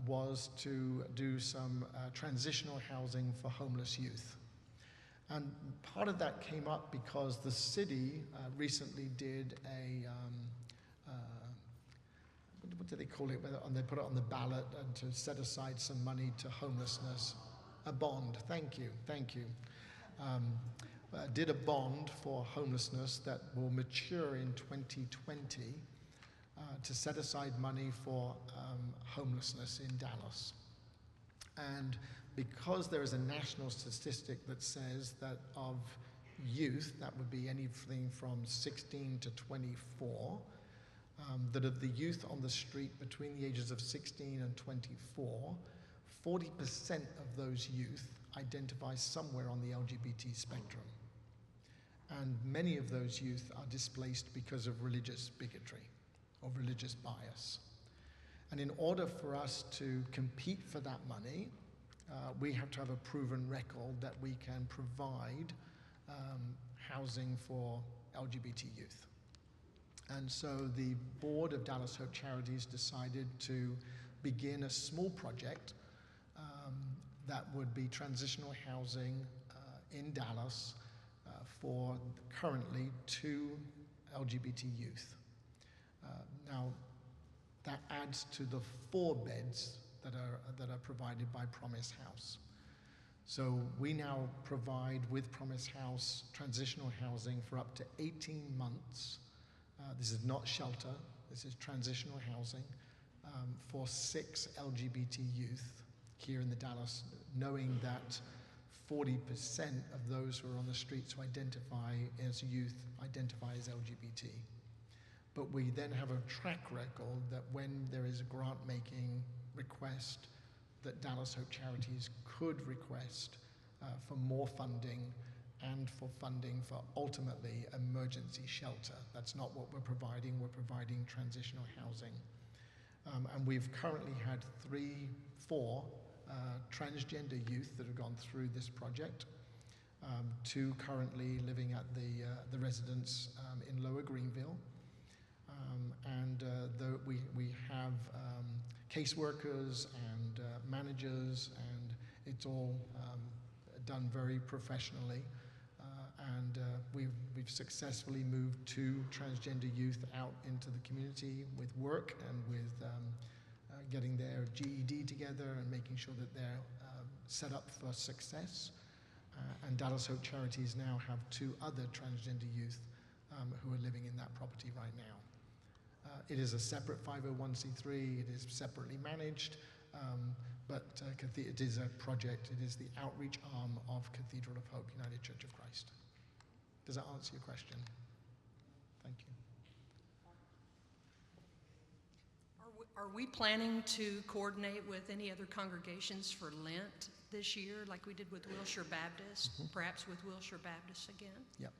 Speaker 10: was to do some transitional housing for homeless youth. And part of that came up because the city recently did a, what do they call it? They put it on the ballot and to set aside some money to homelessness. A bond, thank you. Did a bond for homelessness that will mature in 2020 to set aside money for homelessness in Dallas. And because there is a national statistic that says that of youth, that would be anything from 16 to 24, that of the youth on the street between the ages of 16 and 24, 40% of those youth identify somewhere on the LGBT spectrum. And many of those youth are displaced because of religious bigotry or religious bias. And in order for us to compete for that money, we have to have a proven record that we can provide housing for LGBT youth. And so the board of Dallas Hope Charities decided to begin a small project that would be transitional housing in Dallas for currently 2 LGBT youth. Now, that adds to the 4 beds that are provided by Promise House. So we now provide with Promise House transitional housing for up to 18 months. This is not shelter, this is transitional housing for 6 LGBT youth here in the Dallas, knowing that 40% of those who are on the streets who identify as youth identify as LGBT. But we then have a track record that when there is a grant-making request, that Dallas Hope Charities could request for more funding and for funding for ultimately emergency shelter. That's not what we're providing transitional housing. And we've currently had 4 transgender youth that have gone through this project. 2 currently living at the residence in Lower Greenville. We have caseworkers and managers, and it's all done very professionally. We've successfully moved 2 transgender youth out into the community with work and with getting their GED together and making sure that they're set up for success. And Dallas Hope Charities now have 2 other transgender youth who are living in that property right now. It is a separate 501c3, it is separately managed, but it is a project, it is the outreach arm of Cathedral of Hope United Church of Christ. Does that answer your question? Thank you.
Speaker 14: Are we planning to coordinate with any other congregations for Lent this year, like we did with Wilshire Baptist, perhaps with Wilshire Baptist again?
Speaker 10: Yep.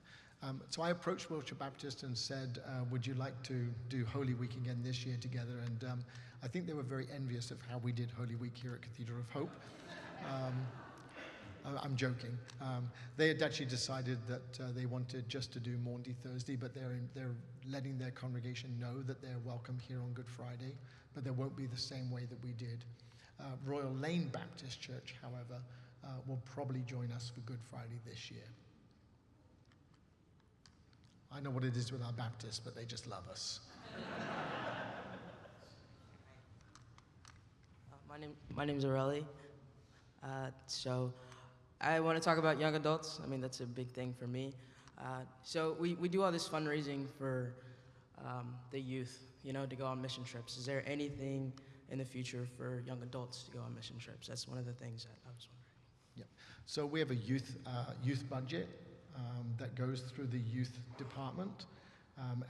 Speaker 10: So I approached Wilshire Baptist and said, would you like to do Holy Week again this year together? And I think they were very envious of how we did Holy Week here at Cathedral of Hope. I'm joking. They had actually decided that they wanted just to do Maundy Thursday, but they're letting their congregation know that they're welcome here on Good Friday, but there won't be the same way that we did. Royal Lane Baptist Church, however, will probably join us for Good Friday this year. I know what it is with our Baptists, but they just love us.
Speaker 15: My name's Aurelie. So I want to talk about young adults. I mean, that's a big thing for me. So we do all this fundraising for the youth, to go on mission trips. Is there anything in the future for young adults to go on mission trips? That's one of the things that I was wondering.
Speaker 10: Yep. So we have a youth budget that goes through the youth department,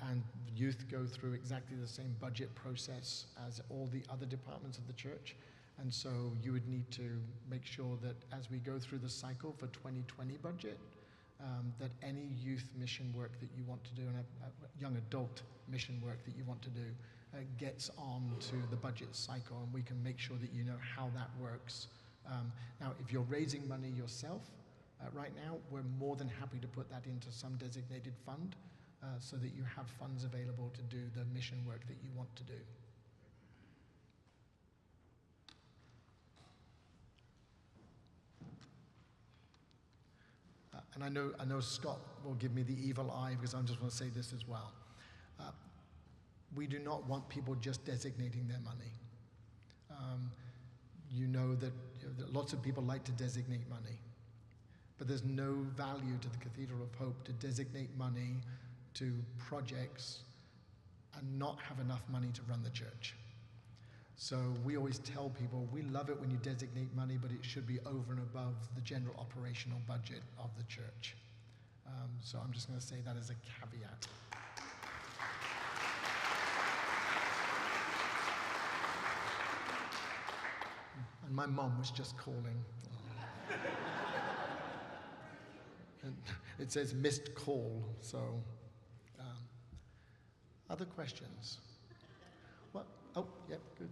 Speaker 10: and youth go through exactly the same budget process as all the other departments of the church. And so you would need to make sure that as we go through the cycle for 2020 budget, that any youth mission work that you want to do and a young adult mission work that you want to do gets on to the budget cycle, and we can make sure that you know how that works. Now, if you're raising money yourself, right now, we're more than happy to put that into some designated fund so that you have funds available to do the mission work that you want to do. And I know Scott will give me the evil eye because I just want to say this as well. We do not want people just designating their money. You know that lots of people like to designate money, but there's no value to the Cathedral of Hope to designate money to projects and not have enough money to run the church. So we always tell people, we love it when you designate money, but it should be over and above the general operational budget of the church. So I'm just going to say that as a caveat. And my mom was just calling. And it says missed call, so other questions? What? Oh, yep, good.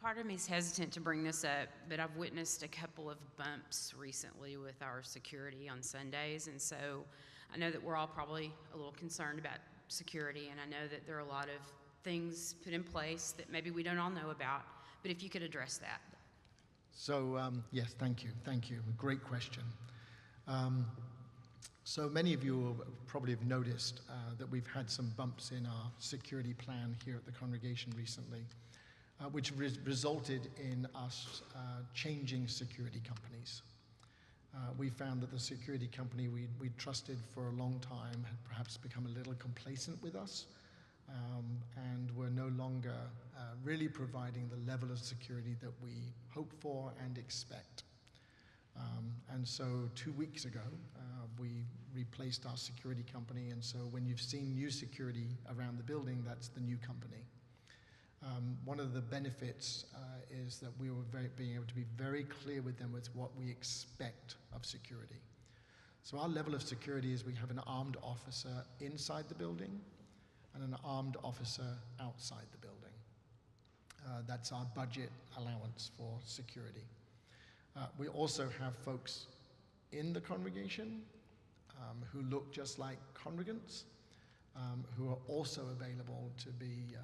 Speaker 16: Part of me is hesitant to bring this up, but I've witnessed a couple of bumps recently with our security on Sundays, and so I know that we're all probably a little concerned about security, and I know that there are a lot of things put in place that maybe we don't all know about, but if you could address that.
Speaker 10: So, yes, thank you. Thank you. Great question. So many of you probably have noticed that we've had some bumps in our security plan here at the congregation recently, which resulted in us changing security companies. We found that the security company we'd trusted for a long time had perhaps become a little complacent with us, and were no longer really providing the level of security that we hope for and expect. And so 2 weeks ago, we replaced our security company, and so when you've seen new security around the building, that's the new company. One of the benefits is that we were being able to be very clear with them with what we expect of security. So our level of security is we have an armed officer inside the building and an armed officer outside the building. That's our budget allowance for security. We also have folks in the congregation who look just like congregants, who are also available to be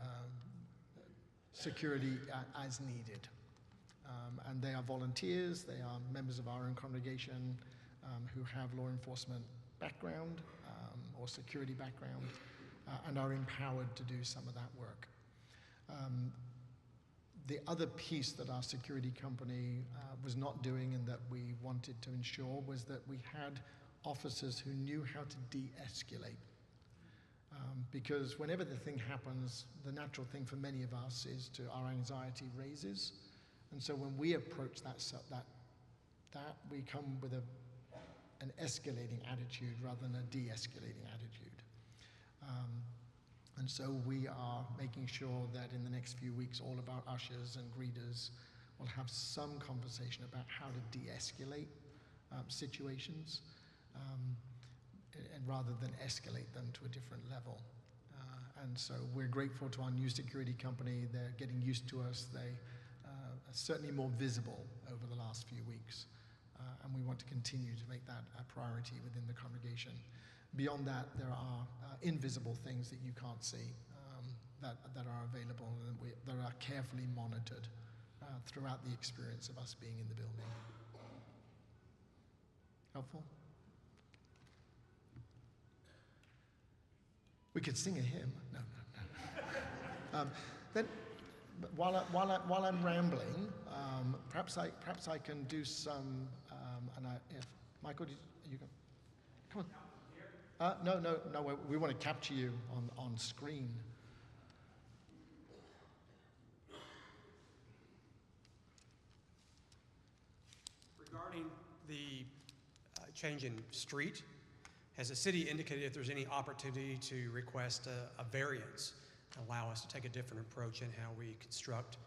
Speaker 10: security as needed. And they are volunteers, they are members of our own congregation who have law enforcement background or security background and are empowered to do some of that work. The other piece that our security company was not doing and that we wanted to ensure was that we had officers who knew how to de-escalate. Because whenever the thing happens, the natural thing for many of us is our anxiety raises. And so when we approach that we come with an escalating attitude rather than a de-escalating attitude. And so we are making sure that in the next few weeks, all of our ushers and greeters will have some conversation about how to de-escalate situations, and rather than escalate them to a different level. And so we're grateful to our new security company. They're getting used to us. They are certainly more visible over the last few weeks. And we want to continue to make that a priority within the congregation. Beyond that, there are invisible things that you can't see that are available and that are carefully monitored throughout the experience of us being in the building. Helpful? We could sing a hymn. No. Then, while I'm rambling, perhaps I can do some. If Michael, you can come on. No. We want to capture you on screen.
Speaker 17: Regarding the change in street, has the city indicated if there's any opportunity to request a variance and allow us to take a different approach in how we construct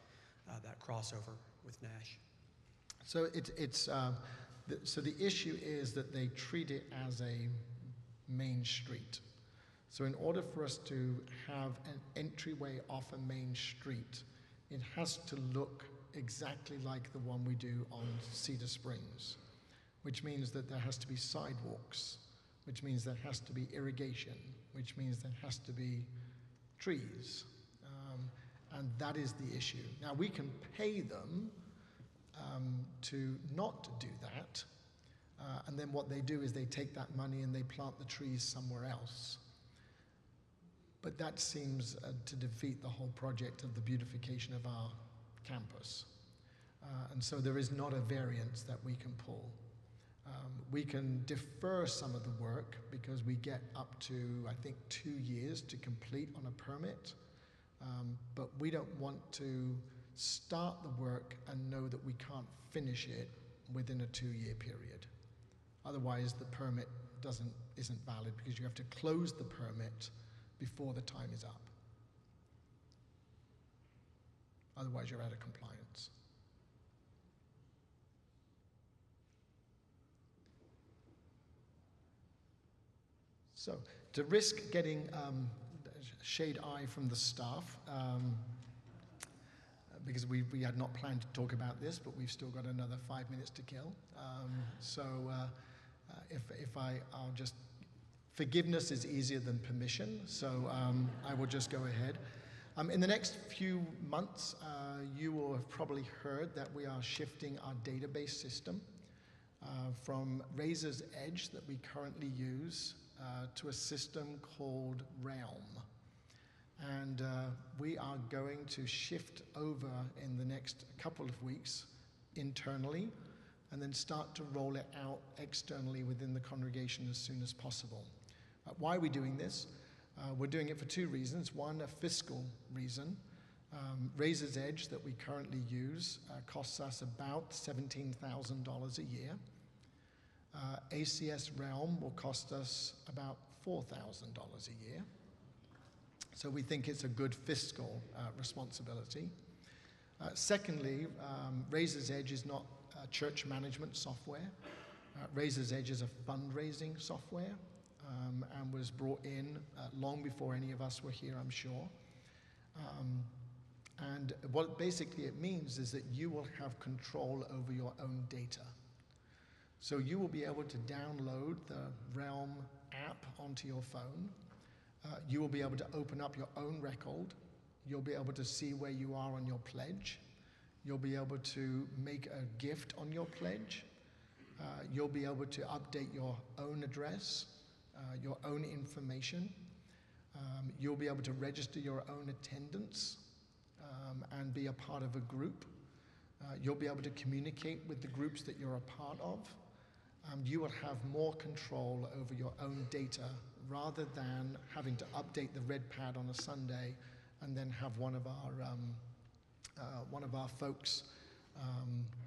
Speaker 17: that crossover with Nash?
Speaker 10: So so the issue is that they treat it as a main street. So in order for us to have an entryway off a main street, it has to look exactly like the one we do on Cedar Springs, which means that there has to be sidewalks, which means there has to be irrigation, which means there has to be trees. And that is the issue. Now, we can pay them to not do that. And then what they do is they take that money and they plant the trees somewhere else. But that seems to defeat the whole project of the beautification of our campus. And so there is not a variance that we can pull. We can defer some of the work because we get up to, I think, 2 years to complete on a permit. But we don't want to start the work and know that we can't finish it within a 2-year period. Otherwise, the permit isn't valid because you have to close the permit before the time is up. Otherwise, you're out of compliance. So, to risk getting shade eye from the staff, because we had not planned to talk about this, but we've still got another 5 minutes to kill. I'll just, forgiveness is easier than permission, so I will just go ahead. In the next few months, you will have probably heard that we are shifting our database system from Razor's Edge that we currently use to a system called Realm. And we are going to shift over in the next couple of weeks internally and then start to roll it out externally within the congregation as soon as possible. Why are we doing this? We're doing it for two reasons. One, a fiscal reason. Razor's Edge that we currently use costs us about $17,000 a year. ACS Realm will cost us about $4,000 a year. So we think it's a good fiscal responsibility. Secondly, Razor's Edge is not church management software. Razor's Edge is a fundraising software and was brought in long before any of us were here, I'm sure. And what basically it means is that you will have control over your own data. So you will be able to download the Realm app onto your phone. You will be able to open up your own record. You'll be able to see where you are on your pledge. You'll be able to make a gift on your pledge. You'll be able to update your own address, your own information. You'll be able to register your own attendance and be a part of a group. You'll be able to communicate with the groups that you're a part of. You will have more control over your own data rather than having to update the red pad on a Sunday and then have one of our folks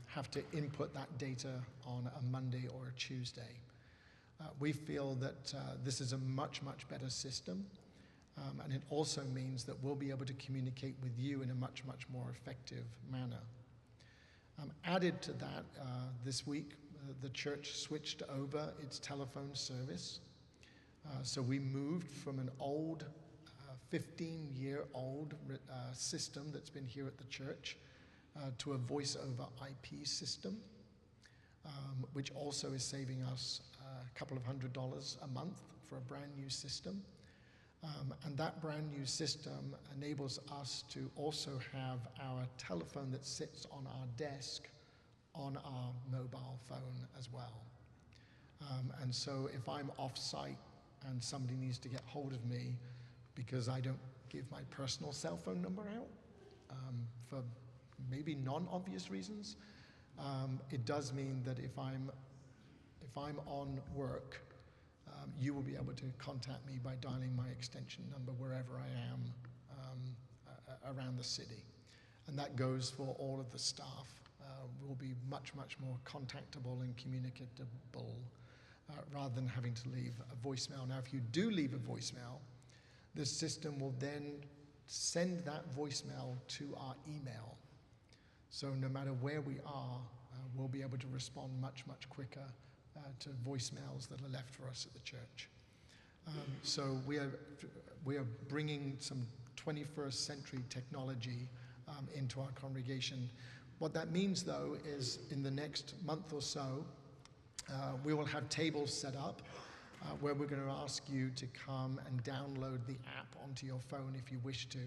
Speaker 10: have to input that data on a Monday or a Tuesday. We feel that this is a much, much better system, and it also means that we'll be able to communicate with you in a much, much more effective manner. Added to that, this week, the church switched over its telephone service. So we moved from an old, 15-year-old system that's been here at the church to a voice over IP system, which also is saving us a couple of $100s a month for a brand new system. And that brand new system enables us to also have our telephone that sits on our desk on our mobile phone as well. And so if I'm off-site and somebody needs to get hold of me because I don't give my personal cell phone number out for maybe non-obvious reasons, it does mean that if I'm on work, you will be able to contact me by dialing my extension number wherever I am around the city. And that goes for all of the staff. We'll be much, much more contactable and communicable rather than having to leave a voicemail. Now, if you do leave a voicemail, the system will then send that voicemail to our email. So no matter where we are, we'll be able to respond much, much quicker to voicemails that are left for us at the church. So we are bringing some 21st century technology into our congregation. What that means, though, is in the next month or so, we will have tables set up where we're going to ask you to come and download the app onto your phone if you wish to,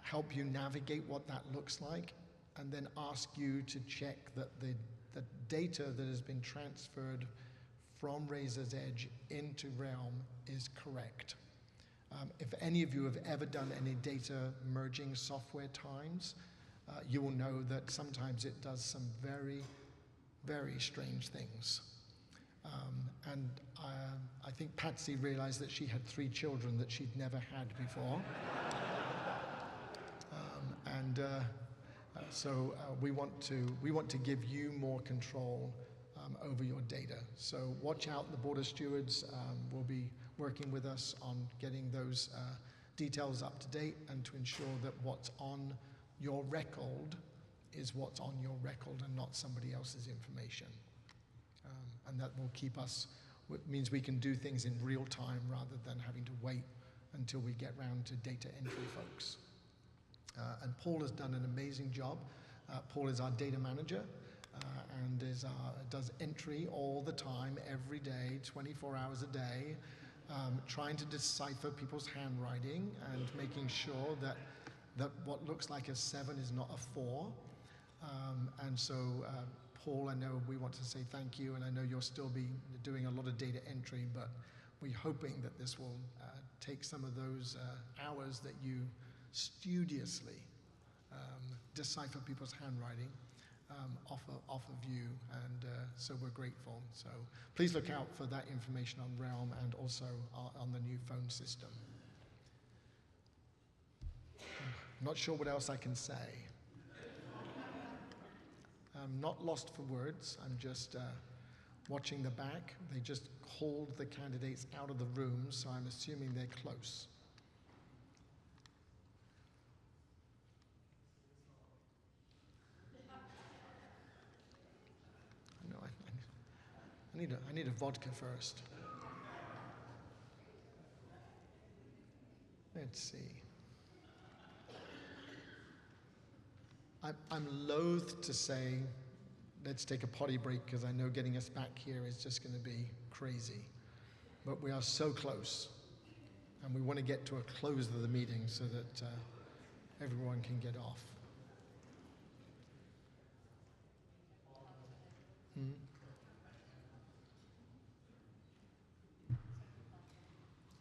Speaker 10: help you navigate what that looks like, and then ask you to check that the data that has been transferred from Razor's Edge into Realm is correct. If any of you have ever done any data merging software times, you will know that sometimes it does some very, very strange things. And I think Patsy realized that she had 3 children that she'd never had before. So we want to give you more control over your data. So watch out, the Board of Stewards will be working with us on getting those details up to date and to ensure that what's on your record is what's on your record and not somebody else's information. And that will keep us, it means we can do things in real time rather than having to wait until we get round to data entry folks. And Paul has done an amazing job. Paul is our data manager and does entry all the time, every day, 24 hours a day. trying to decipher people's handwriting and making sure that what looks like a 7 is not a 4. And so, Paul, I know we want to say thank you, and I know you'll still be doing a lot of data entry, but we're hoping that this will take some of those hours that you studiously decipher people's handwriting off of you, and so we're grateful. So please look out for that information on Realm and also on the new phone system. I'm not sure what else I can say. I'm not lost for words. I'm just watching the back. They just called the candidates out of the room, so I'm assuming they're close. No, I need a vodka first. Let's see. I'm loath to say, let's take a potty break, because I know getting us back here is just going to be crazy. But we are so close, and we want to get to a close of the meeting so that everyone can get off.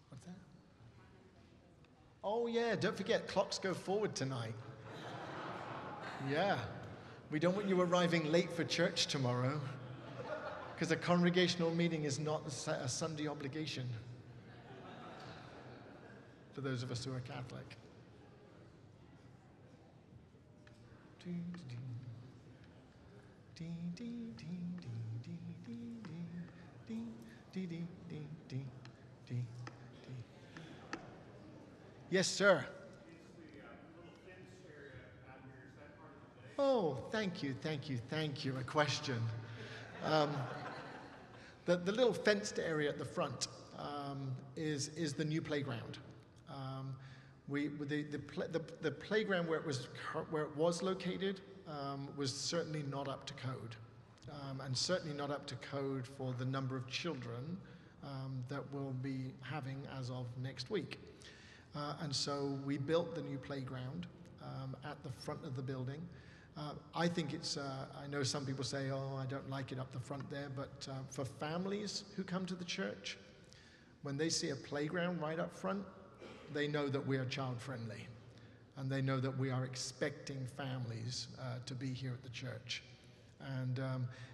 Speaker 10: What's that? Oh yeah, don't forget, clocks go forward tonight. Yeah, we don't want you arriving late for church tomorrow, because a congregational meeting is not a Sunday obligation for those of us who are Catholic. Yes, sir. Oh, thank you. A question. The little fenced area at the front is the new playground. The playground where it was located was certainly not up to code, and certainly not up to code for the number of children that we'll be having as of next week. And so we built the new playground at the front of the building. I think it's, I know some people say, oh, I don't like it up the front there, but for families who come to the church, when they see a playground right up front, they know that we are child friendly, and they know that we are expecting families to be here at the church. And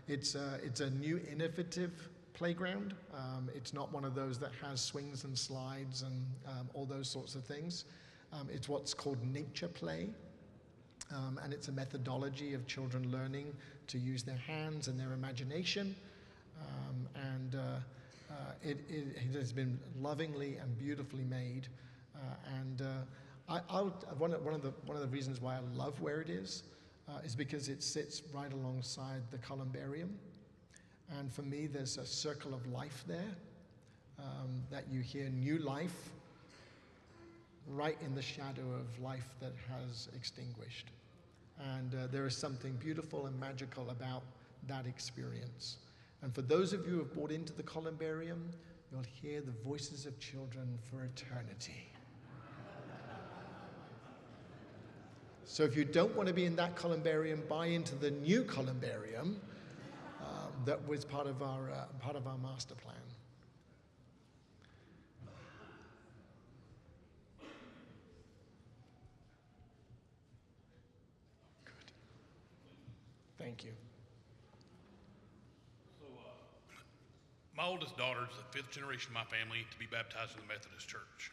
Speaker 10: it's a new innovative playground. It's not one of those that has swings and slides and all those sorts of things. It's what's called nature play. And it's a methodology of children learning to use their hands and their imagination. It has been lovingly and beautifully made. One of the reasons why I love where it is because it sits right alongside the columbarium. And for me, there's a circle of life there that you hear new life right in the shadow of life that has extinguished. And there is something beautiful and magical about that experience. And for those of you who have bought into the columbarium, you'll hear the voices of children for eternity. So if you don't want to be in that columbarium, buy into the new columbarium that was part of our master plan. Thank you.
Speaker 18: So, my oldest daughter is the 5th generation of my family to be baptized in the Methodist Church.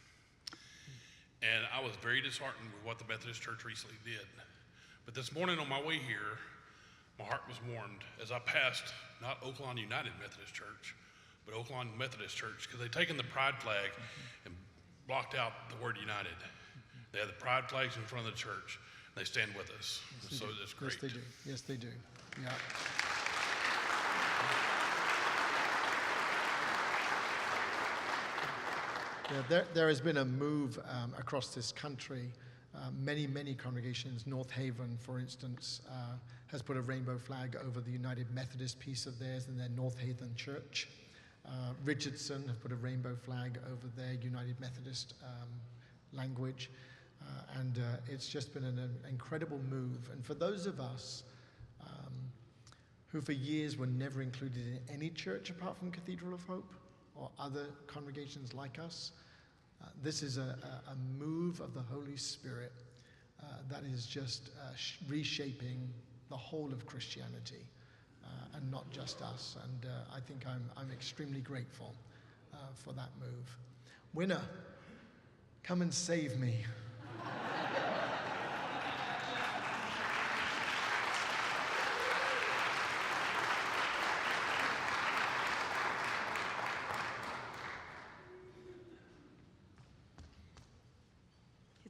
Speaker 18: And I was very disheartened with what the Methodist Church recently did. But this morning on my way here, my heart was warmed as I passed not Oaklawn United Methodist Church, but Oaklawn Methodist Church, because they'd taken the pride flag and blocked out the word United. They had the pride flags in front of the church. They stand with us.
Speaker 10: Yes,
Speaker 18: so that's great.
Speaker 10: Yes, they do. Yes, they do. Yeah. Yeah, there has been a move across this country. Many congregations, North Haven, for instance, has put a rainbow flag over the United Methodist piece of theirs in their North Haven church. Richardson have put a rainbow flag over their United Methodist language. And it's just been an incredible move. And for those of us who for years were never included in any church apart from Cathedral of Hope or other congregations like us, this is a move of the Holy Spirit that is just reshaping the whole of Christianity and not just us. And I think I'm extremely grateful for that move. Winner, come and save me.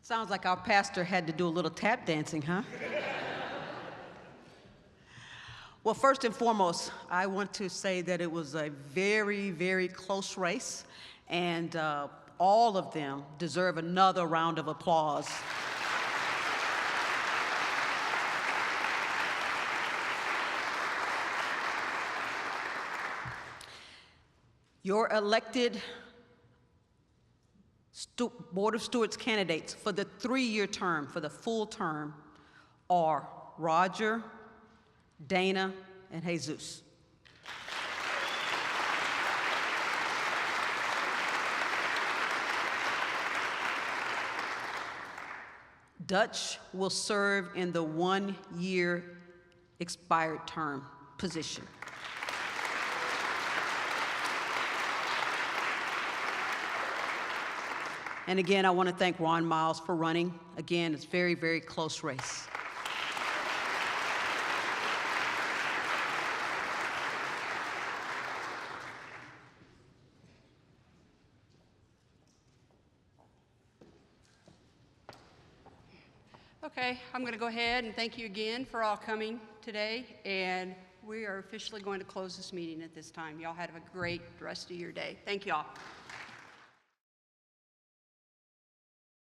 Speaker 4: Sounds like our pastor had to do a little tap dancing, huh? Well, first and foremost, I want to say that it was a very, very close race, and all of them deserve another round of applause. Your elected Board of Stewards candidates for the 3-year term, for the full term, are Roger, Dana, and Jesus. Dutch will serve in the 1-year expired term position. And again, I want to thank Ron Miles for running. Again, it's a very, very close race.
Speaker 1: Okay, I'm going to go ahead and thank you again for all coming today, and we are officially going to close this meeting at this time. Y'all have a great rest of your day. Thank you all.